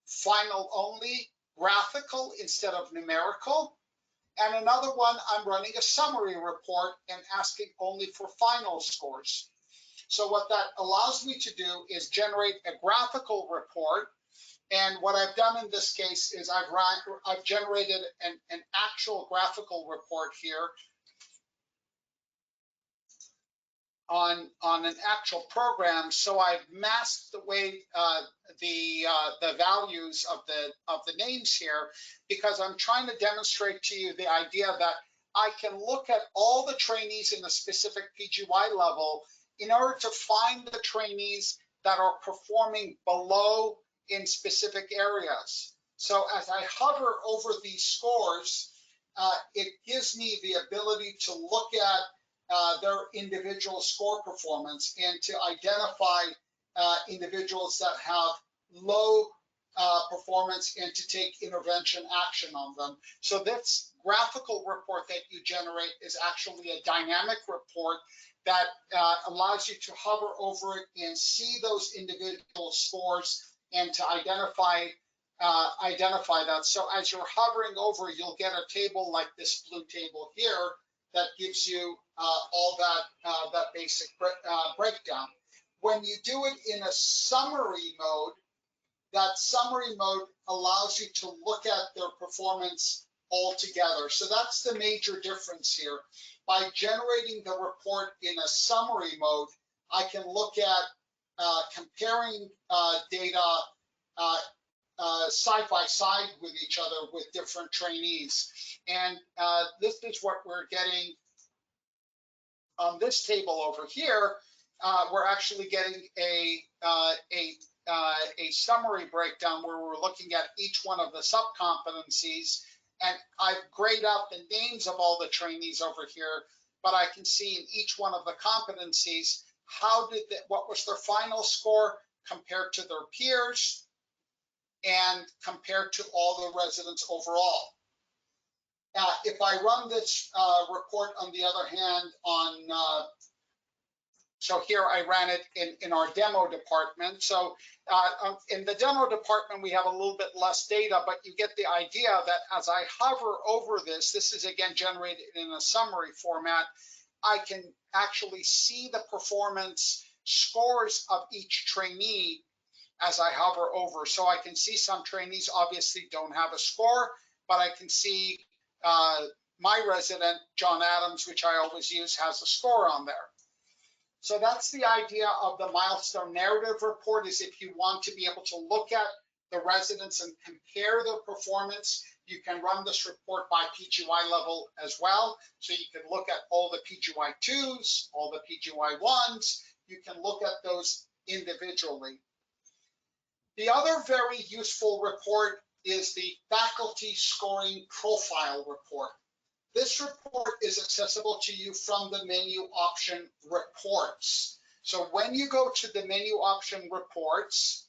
final only, graphical instead of numerical. And another one, I'm running a summary report and asking only for final scores. So what that allows me to do is generate a graphical report. And what I've done in this case is I've generated an actual graphical report here. on an actual program. So I've masked the way the values of the names here, because I'm trying to demonstrate to you the idea that I can look at all the trainees in a specific PGY level in order to find the trainees that are performing below in specific areas. So as I hover over these scores, it gives me the ability to look at their individual score performance and to identify individuals that have low performance and to take intervention action on them. So this graphical report that you generate is actually a dynamic report that allows you to hover over it and see those individual scores and to identify that. So as you're hovering over, you'll get a table like this blue table here that gives you all that basic breakdown. When you do it in a summary mode, that summary mode allows you to look at their performance all together. So that's the major difference here. By generating the report in a summary mode, I can look at comparing data side by side with each other with different trainees. And this is what we're getting on this table over here. We're actually getting a summary breakdown where we're looking at each one of the sub-competencies, and I've grayed out the names of all the trainees over here, but I can see in each one of the competencies what was their final score compared to their peers and compared to all the residents overall. If I run this report, on the other hand, so here I ran it in our demo department. So in the demo department, we have a little bit less data, but you get the idea that as I hover over this is again generated in a summary format. I can actually see the performance scores of each trainee as I hover over. So I can see some trainees obviously don't have a score, but I can see my resident, John Adams, which I always use, has a score on there. So that's the idea of the milestone narrative report, is if you want to be able to look at the residents and compare their performance, you can run this report by PGY level as well. So you can look at all the PGY 2s, all the PGY 1s, you can look at those individually. The other very useful report is the faculty scoring profile report. This report is accessible to you from the menu option reports. So when you go to the menu option reports,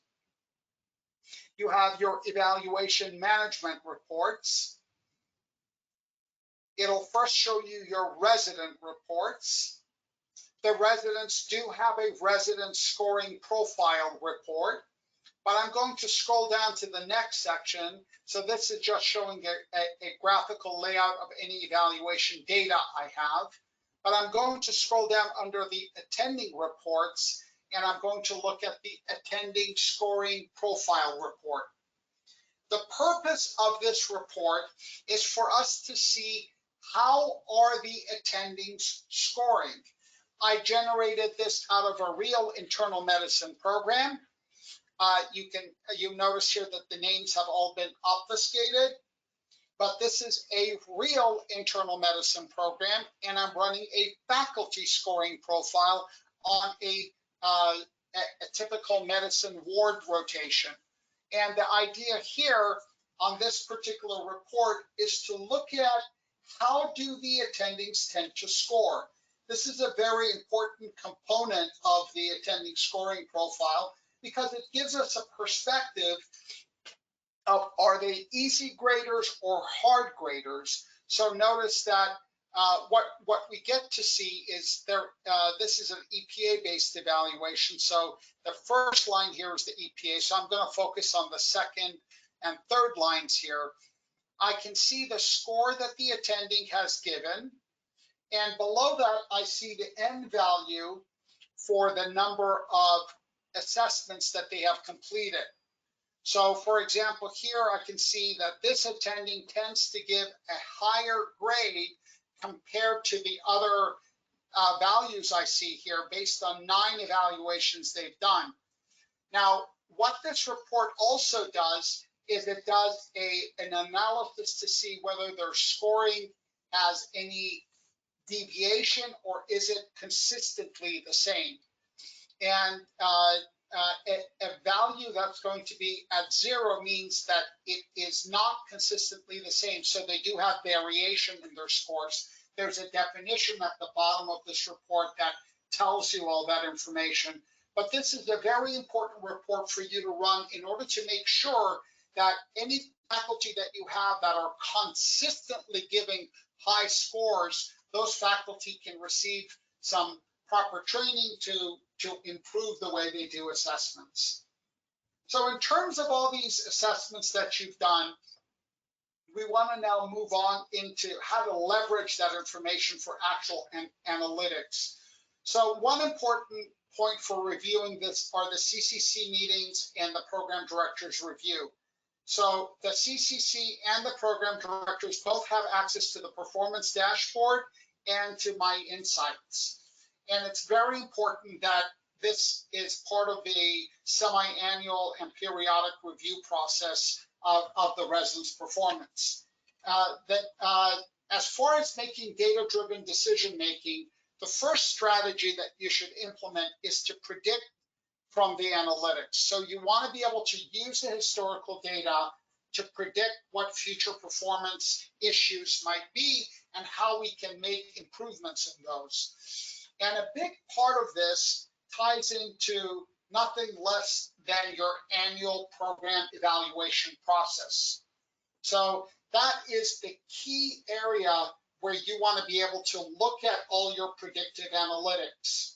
you have your evaluation management reports. It'll first show you your resident reports. The residents do have a resident scoring profile report, but I'm going to scroll down to the next section. So this is just showing a graphical layout of any evaluation data I have. But I'm going to scroll down under the attending reports, and I'm going to look at the attending scoring profile report. The purpose of this report is for us to see how are the attendings scoring. I generated this out of a real internal medicine program. You notice here that the names have all been obfuscated, but this is a real internal medicine program, and I'm running a faculty scoring profile on a typical medicine ward rotation. And the idea here on this particular report is to look at how do the attendings tend to score. This is a very important component of the attending scoring profile, because it gives us a perspective of, are they easy graders or hard graders? So notice that what we get to see is this is an EPA-based evaluation. So the first line here is the EPA. So I'm going to focus on the second and third lines here. I can see the score that the attending has given. And below that, I see the end value for the number of assessments that they have completed. So for example, here I can see that this attending tends to give a higher grade compared to the other values I see here based on 9 evaluations they've done. Now, what this report also does is it does an analysis to see whether their scoring has any deviation or is it consistently the same. And a value that's going to be at 0 means that it is not consistently the same. So they do have variation in their scores. There's a definition at the bottom of this report that tells you all that information. But this is a very important report for you to run in order to make sure that any faculty that you have that are consistently giving high scores, those faculty can receive some proper training to improve the way they do assessments. So in terms of all these assessments that you've done, we want to now move on into how to leverage that information for actual analytics. So one important point for reviewing this are the CCC meetings and the program director's review. So the CCC and the program directors both have access to the performance dashboard and to My Insights. And it's very important that this is part of the semi-annual and periodic review process of the residents' performance. As far as making data-driven decision-making, the first strategy that you should implement is to predict from the analytics. So you want to be able to use the historical data to predict what future performance issues might be and how we can make improvements in those. And a big part of this ties into nothing less than your annual program evaluation process. So that is the key area where you want to be able to look at all your predictive analytics.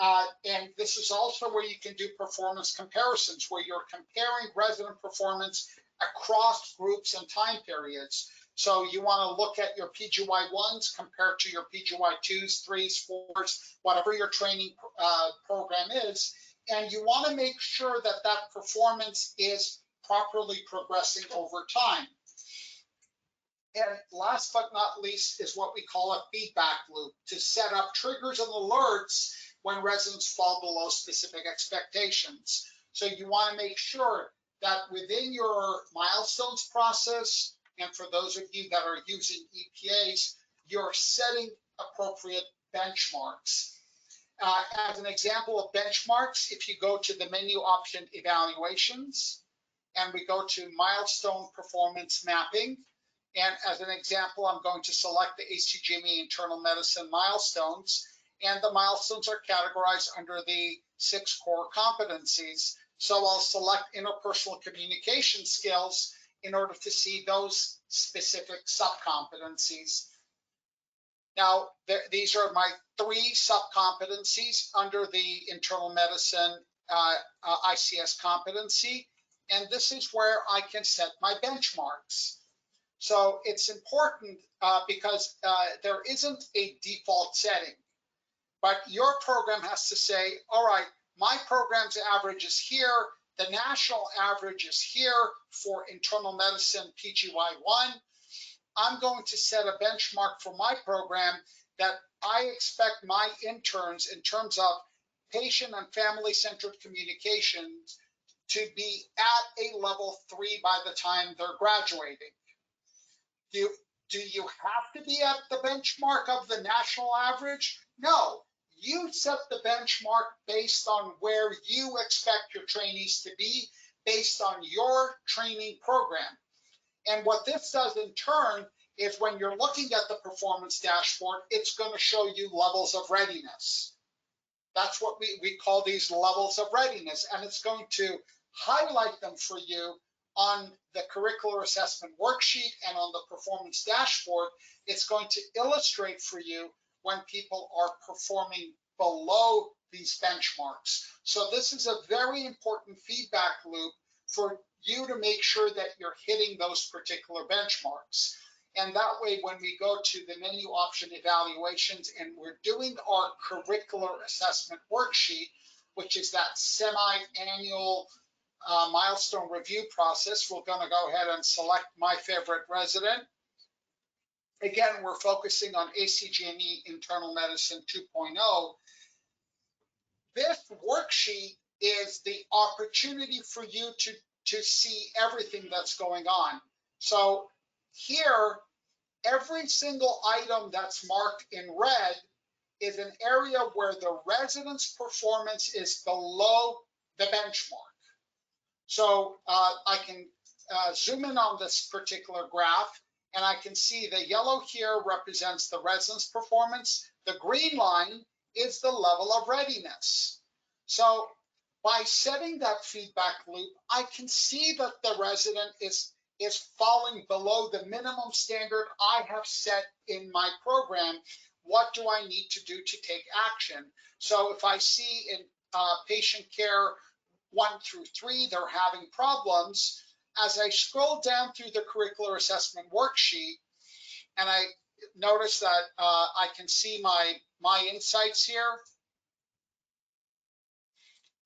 And this is also where you can do performance comparisons, where you're comparing resident performance across groups and time periods. So you want to look at your PGY1s compared to your PGY2s, 3s, 4s, whatever your training program is. And you want to make sure that that performance is properly progressing over time. And last but not least is what we call a feedback loop to set up triggers and alerts when residents fall below specific expectations. So you want to make sure that within your milestones process, and for those of you that are using EPAs, you're setting appropriate benchmarks. As an example of benchmarks, if you go to the menu option evaluations, and we go to milestone performance mapping, and as an example, I'm going to select the ACGME internal medicine milestones, and the milestones are categorized under the 6 core competencies. So I'll select interpersonal communication skills in order to see those specific sub-competencies. Now, these are my 3 sub-competencies under the internal medicine ICS competency, and this is where I can set my benchmarks. So it's important because there isn't a default setting, but your program has to say, all right, my program's average is here, the national average is here for internal medicine PGY1. I'm going to set a benchmark for my program that I expect my interns in terms of patient and family-centered communications to be at a level 3 by the time they're graduating. Do you have to be at the benchmark of the national average? No, you set the benchmark based on where you expect your trainees to be, based on your training program. And what this does in turn is when you're looking at the performance dashboard, it's going to show you levels of readiness. That's what we call these levels of readiness, and it's going to highlight them for you on the curricular assessment worksheet and on the performance dashboard. It's going to illustrate for you when people are performing below these benchmarks. So this is a very important feedback loop for you to make sure that you're hitting those particular benchmarks. And that way, when we go to the menu option evaluations and we're doing our curricular assessment worksheet, which is that semi-annual milestone review process, we're going to go ahead and select my favorite resident. Again, we're focusing on ACGME Internal Medicine 2.0. This worksheet is the opportunity for you to see everything that's going on. So here, every single item that's marked in red is an area where the resident's performance is below the benchmark. So I can zoom in on this particular graph, and I can see the yellow here represents the resident's performance. The green line is the level of readiness. So by setting that feedback loop, I can see that the resident is falling below the minimum standard I have set in my program. What do I need to do to take action? So if I see in patient care 1 through 3, they're having problems, as I scroll down through the curricular assessment worksheet, and I notice that I can see my insights here.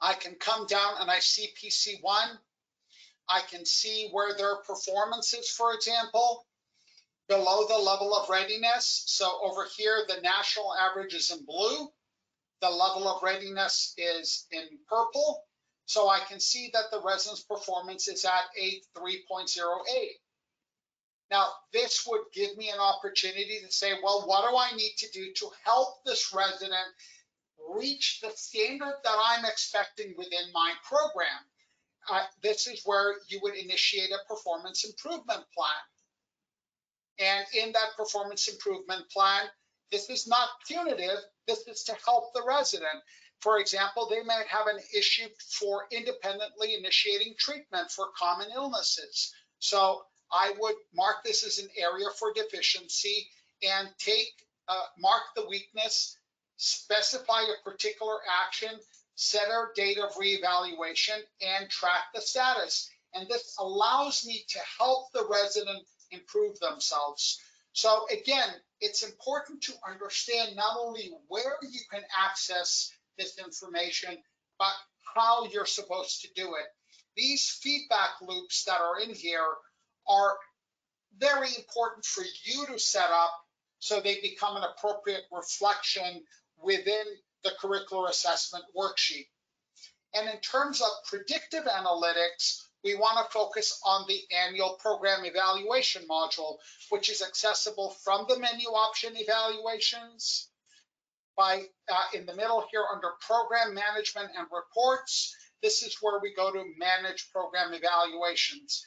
I can come down and I see PC1. I can see where their performance is, for example, below the level of readiness. So over here, the national average is in blue. The level of readiness is in purple. So I can see that the resident's performance is at a 3.08. Now, this would give me an opportunity to say, well, what do I need to do to help this resident reach the standard that I'm expecting within my program? This is where you would initiate a performance improvement plan. And in that performance improvement plan, this is not punitive, this is to help the resident. For example, they might have an issue for independently initiating treatment for common illnesses. So I would mark this as an area for deficiency and mark the weakness, specify a particular action, set a date of reevaluation, and track the status. And this allows me to help the resident improve themselves. So again, it's important to understand not only where you can access this information, but how you're supposed to do it. These feedback loops that are in here are very important for you to set up so they become an appropriate reflection within the curricular assessment worksheet. And in terms of predictive analytics, we want to focus on the annual program evaluation module, which is accessible from the menu option evaluations. In the middle here under program management and reports, this is where we go to manage program evaluations.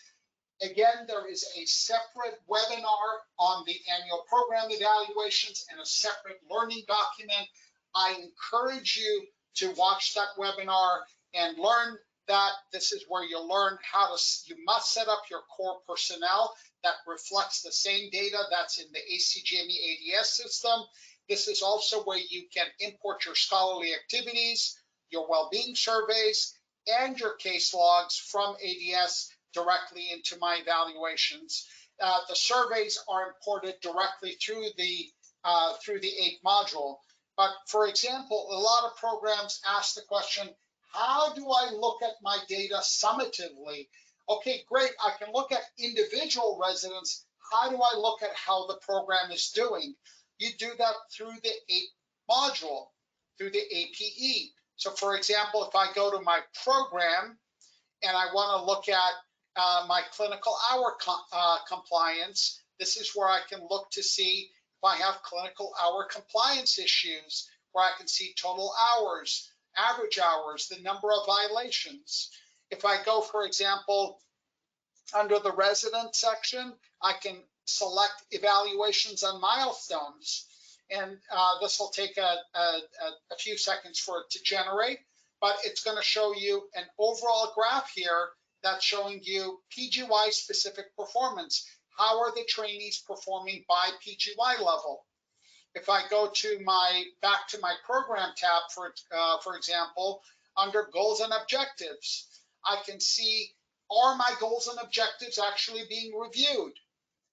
Again, there is a separate webinar on the annual program evaluations and a separate learning document. I encourage you to watch that webinar and learn that. This is where you'll learn you must set up your core personnel that reflects the same data that's in the ACGME ADS system. This is also where you can import your scholarly activities, your well-being surveys, and your case logs from ADS directly into my evaluations. The surveys are imported directly through the APE module. But for example, a lot of programs ask the question, how do I look at my data summatively? Okay, great, I can look at individual residents. How do I look at how the program is doing? You do that through the APE module, through the APE. So for example, if I go to my program and I want to look at my clinical hour compliance, this is where I can look to see if I have clinical hour compliance issues, where I can see total hours, average hours, the number of violations. If I go, for example, under the resident section, I can select evaluations on milestones. And this will take a few seconds for it to generate, but it's going to show you an overall graph here that's showing you PGY specific performance. How are the trainees performing by PGY level? If I go to back to my program tab, for example, under goals and objectives, I can see, are my goals and objectives actually being reviewed?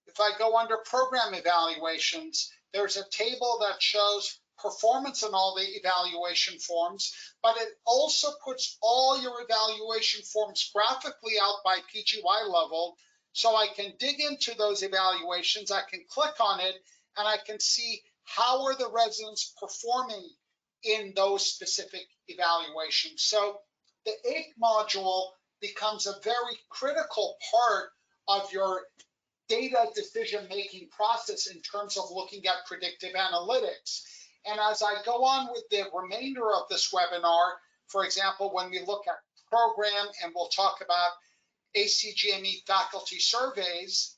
If I go under program evaluations, there's a table that shows performance in all the evaluation forms, but it also puts all your evaluation forms graphically out by PGY level So I can dig into those evaluations, I can click on it, and I can see how are the residents performing in those specific evaluations. So the AIC module becomes a very critical part of your data decision-making process in terms of looking at predictive analytics. And as I go on with the remainder of this webinar, for example, when we look at program and we'll talk about ACGME faculty surveys,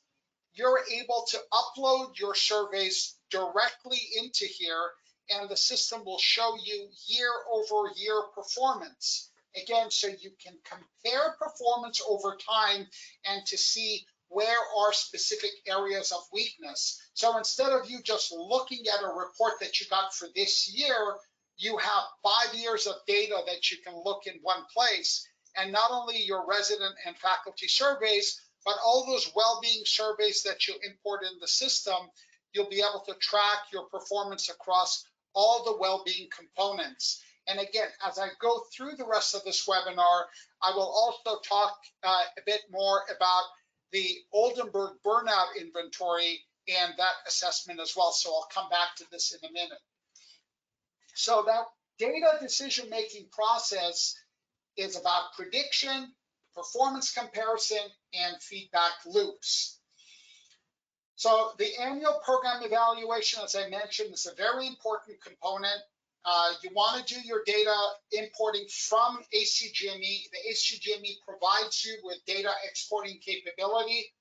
you're able to upload your surveys directly into here, and the system will show you year-over-year performance. Again, so you can compare performance over time and to see where are specific areas of weakness. So instead of you just looking at a report that you got for this year, you have 5 years of data that you can look in one place. And not only your resident and faculty surveys, but all those well-being surveys that you import in the system, you'll be able to track your performance across all the well-being components. And again, as I go through the rest of this webinar, I will also talk a bit more about the Oldenburg burnout inventory and that assessment as well. So I'll come back to this in a minute. So that data decision-making process is about prediction, performance comparison, and feedback loops. So the annual program evaluation, as I mentioned, is a very important component. You want to do your data importing from ACGME. The ACGME provides you with data exporting capability.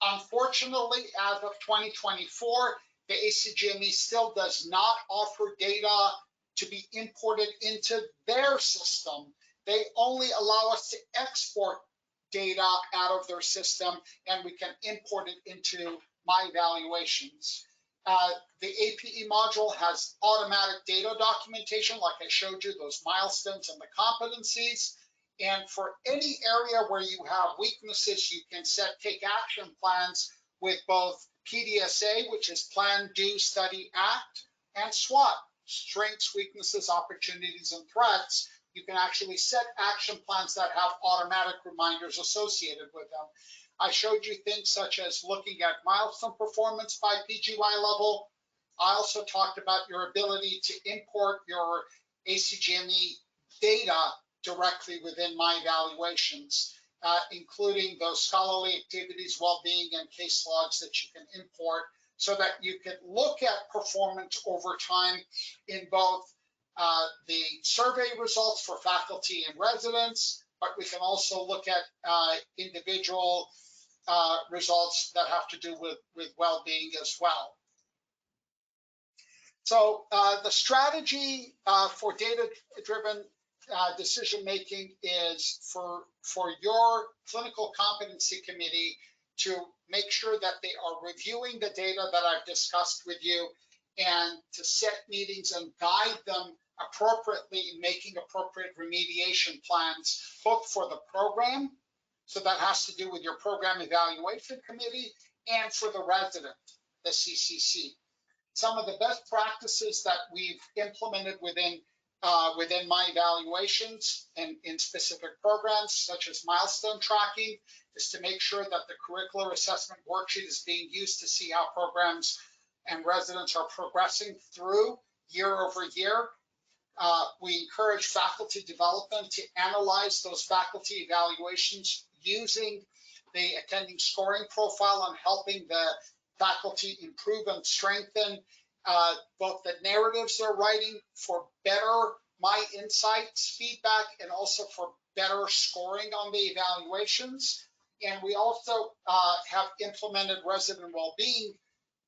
Unfortunately, as of 2024, the ACGME still does not offer data to be imported into their system. They only allow us to export data out of their system, and we can import it into My Evaluations. The APE module has automatic data documentation, like I showed you, those milestones and the competencies. And for any area where you have weaknesses, you can take action plans with both PDSA, which is Plan, Do, Study, Act, and SWOT, Strengths, Weaknesses, Opportunities, and Threats. You can actually set action plans that have automatic reminders associated with them. I showed you things such as looking at milestone performance by PGY level. I also talked about your ability to import your ACGME data directly within My Evaluations, including those scholarly activities, well-being, and case logs that you can import so that you can look at performance over time in both the survey results for faculty and residents, but we can also look at individual results that have to do with well-being as well. So the strategy for data-driven decision-making is for your clinical competency committee to make sure that they are reviewing the data that I've discussed with you and to set meetings and guide them appropriately in making appropriate remediation plans, both for the program, so that has to do with your program evaluation committee, and for the resident, the CCC. Some of the best practices that we've implemented within My Evaluations and in specific programs, such as milestone tracking, is to make sure that the curricular assessment worksheet is being used to see how programs and residents are progressing through year over year. We encourage faculty development to analyze those faculty evaluations using the attending scoring profile and helping the faculty improve and strengthen both the narratives they're writing for better My Insights feedback and also for better scoring on the evaluations. And we also have implemented resident well-being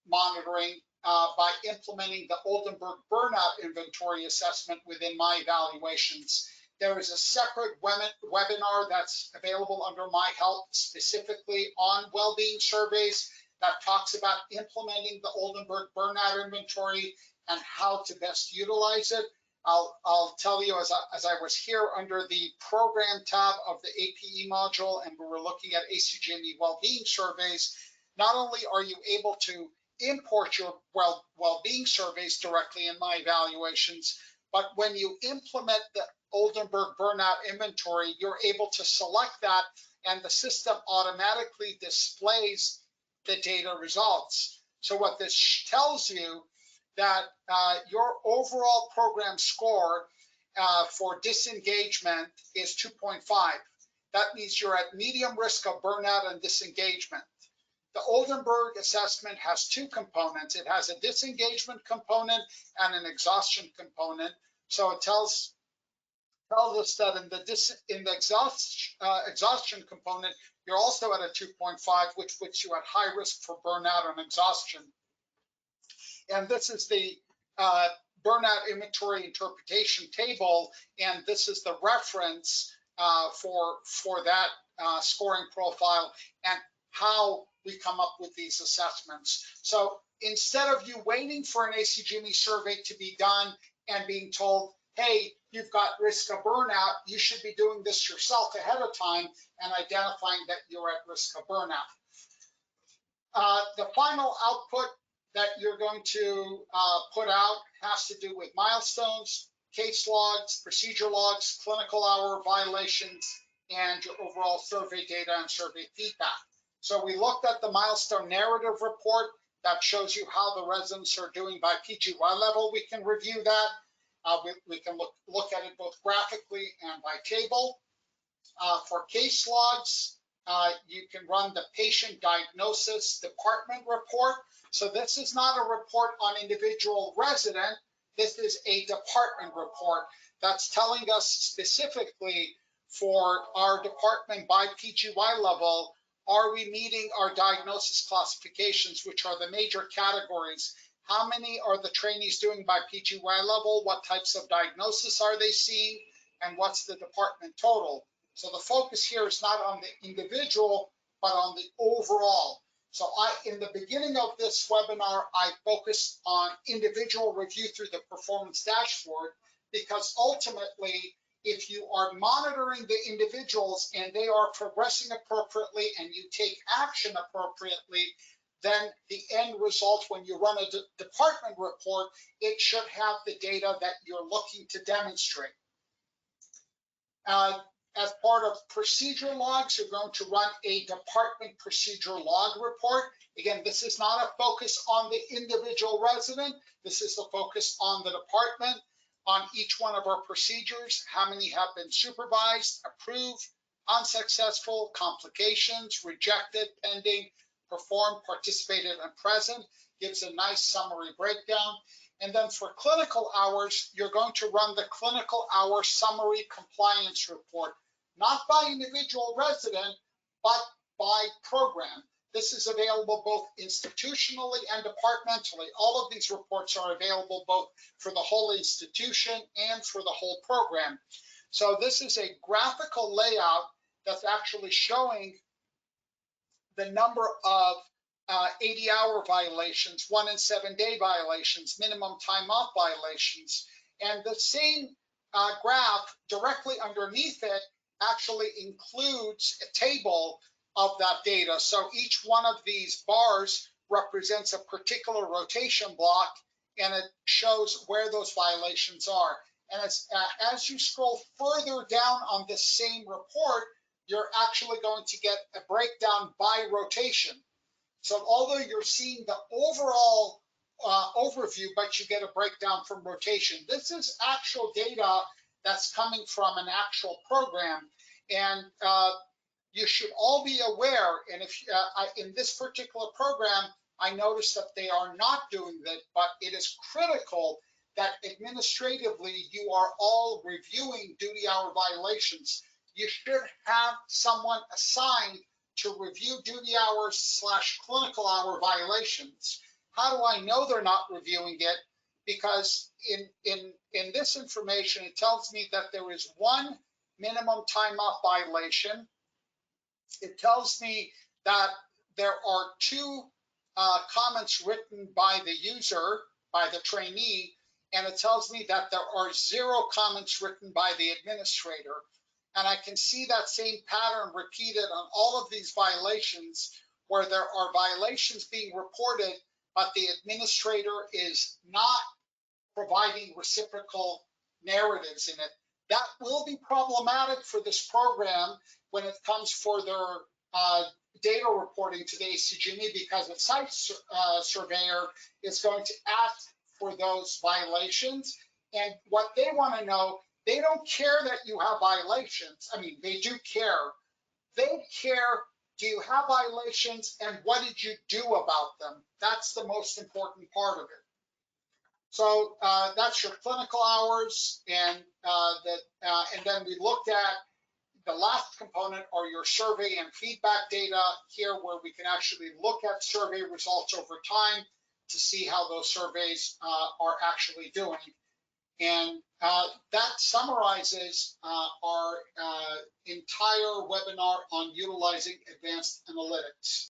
monitoring by implementing the Oldenburg burnout inventory assessment within My Evaluations. There is a separate webinar that's available under My Help specifically on well-being surveys that talks about implementing the Oldenburg burnout inventory and how to best utilize it. I'll tell you, as I was here under the program tab of the APE module and we were looking at ACGME well-being surveys, not only are you able to import your well-being surveys directly in My Evaluations, but when you implement the Oldenburg burnout inventory, you're able to select that and the system automatically displays the data results. So what this tells you that your overall program score for disengagement is 2.5. That means you're at medium risk of burnout and disengagement. The Oldenburg assessment has two components. It has a disengagement component and an exhaustion component. So it tells us that in the exhaustion component, you're also at a 2.5, which puts you at high risk for burnout and exhaustion. And this is the burnout inventory interpretation table, and this is the reference for that scoring profile and how we come up with these assessments. So instead of you waiting for an ACGME survey to be done and being told, hey, you've got risk of burnout, you should be doing this yourself ahead of time and identifying that you're at risk of burnout. The final output that you're going to put out has to do with milestones, case logs, procedure logs, clinical hour violations, and your overall survey data and survey feedback. So we looked at the milestone narrative report that shows you how the residents are doing by PGY level. We can review that. We can look at it both graphically and by table. For case logs, you can run the patient diagnosis department report. So this is not a report on individual resident. This is a department report that's telling us specifically for our department by PGY level, are we meeting our diagnosis classifications, which are the major categories? How many are the trainees doing by PGY level? What types of diagnosis are they seeing? And what's the department total? So the focus here is not on the individual, but on the overall. So in the beginning of this webinar, I focused on individual review through the performance dashboard, because ultimately, if you are monitoring the individuals and they are progressing appropriately and you take action appropriately, then the end result when you run a department report, it should have the data that you're looking to demonstrate. As part of procedure logs, you're going to run a department procedure log report. Again, this is not a focus on the individual resident. This is the focus on the department, on each one of our procedures. How many have been supervised, approved, unsuccessful, complications, rejected, pending, performed, participated, and present. Gives a nice summary breakdown. And then for clinical hours, you're going to run the clinical hour summary compliance report, not by individual resident, but by program. This is available both institutionally and departmentally. All of these reports are available both for the whole institution and for the whole program. So this is a graphical layout that's actually showing the number of 80-hour violations, 1 and 7 day violations, minimum time off violations. And the same graph directly underneath it actually includes a table of that data. So each one of these bars represents a particular rotation block, and it shows where those violations are. And as you scroll further down on this same report, you're actually going to get a breakdown by rotation. So although you're seeing the overall overview, but you get a breakdown from rotation. This is actual data that's coming from an actual program. And you should all be aware, and if in this particular program, I noticed that they are not doing that, but it is critical that administratively you are all reviewing duty hour violations. You should have someone assigned to review duty hours / clinical hour violations. How do I know they're not reviewing it? Because in this information, it tells me that there is one minimum time off violation. It tells me that there are 2 comments written by the user, by the trainee, and it tells me that there are 0 comments written by the administrator. And I can see that same pattern repeated on all of these violations, where there are violations being reported, but the administrator is not providing reciprocal narratives in it. That will be problematic for this program when it comes for their data reporting to the ACG&E, because the site surveyor is going to ask for those violations. And what they want to know, they don't care that you have violations. I mean, they do care. They care, do you have violations and what did you do about them? That's the most important part of it. So that's your clinical hours, and then we looked at the last component are your survey and feedback data here, where we can actually look at survey results over time to see how those surveys are actually doing. And that summarizes our entire webinar on utilizing advanced analytics.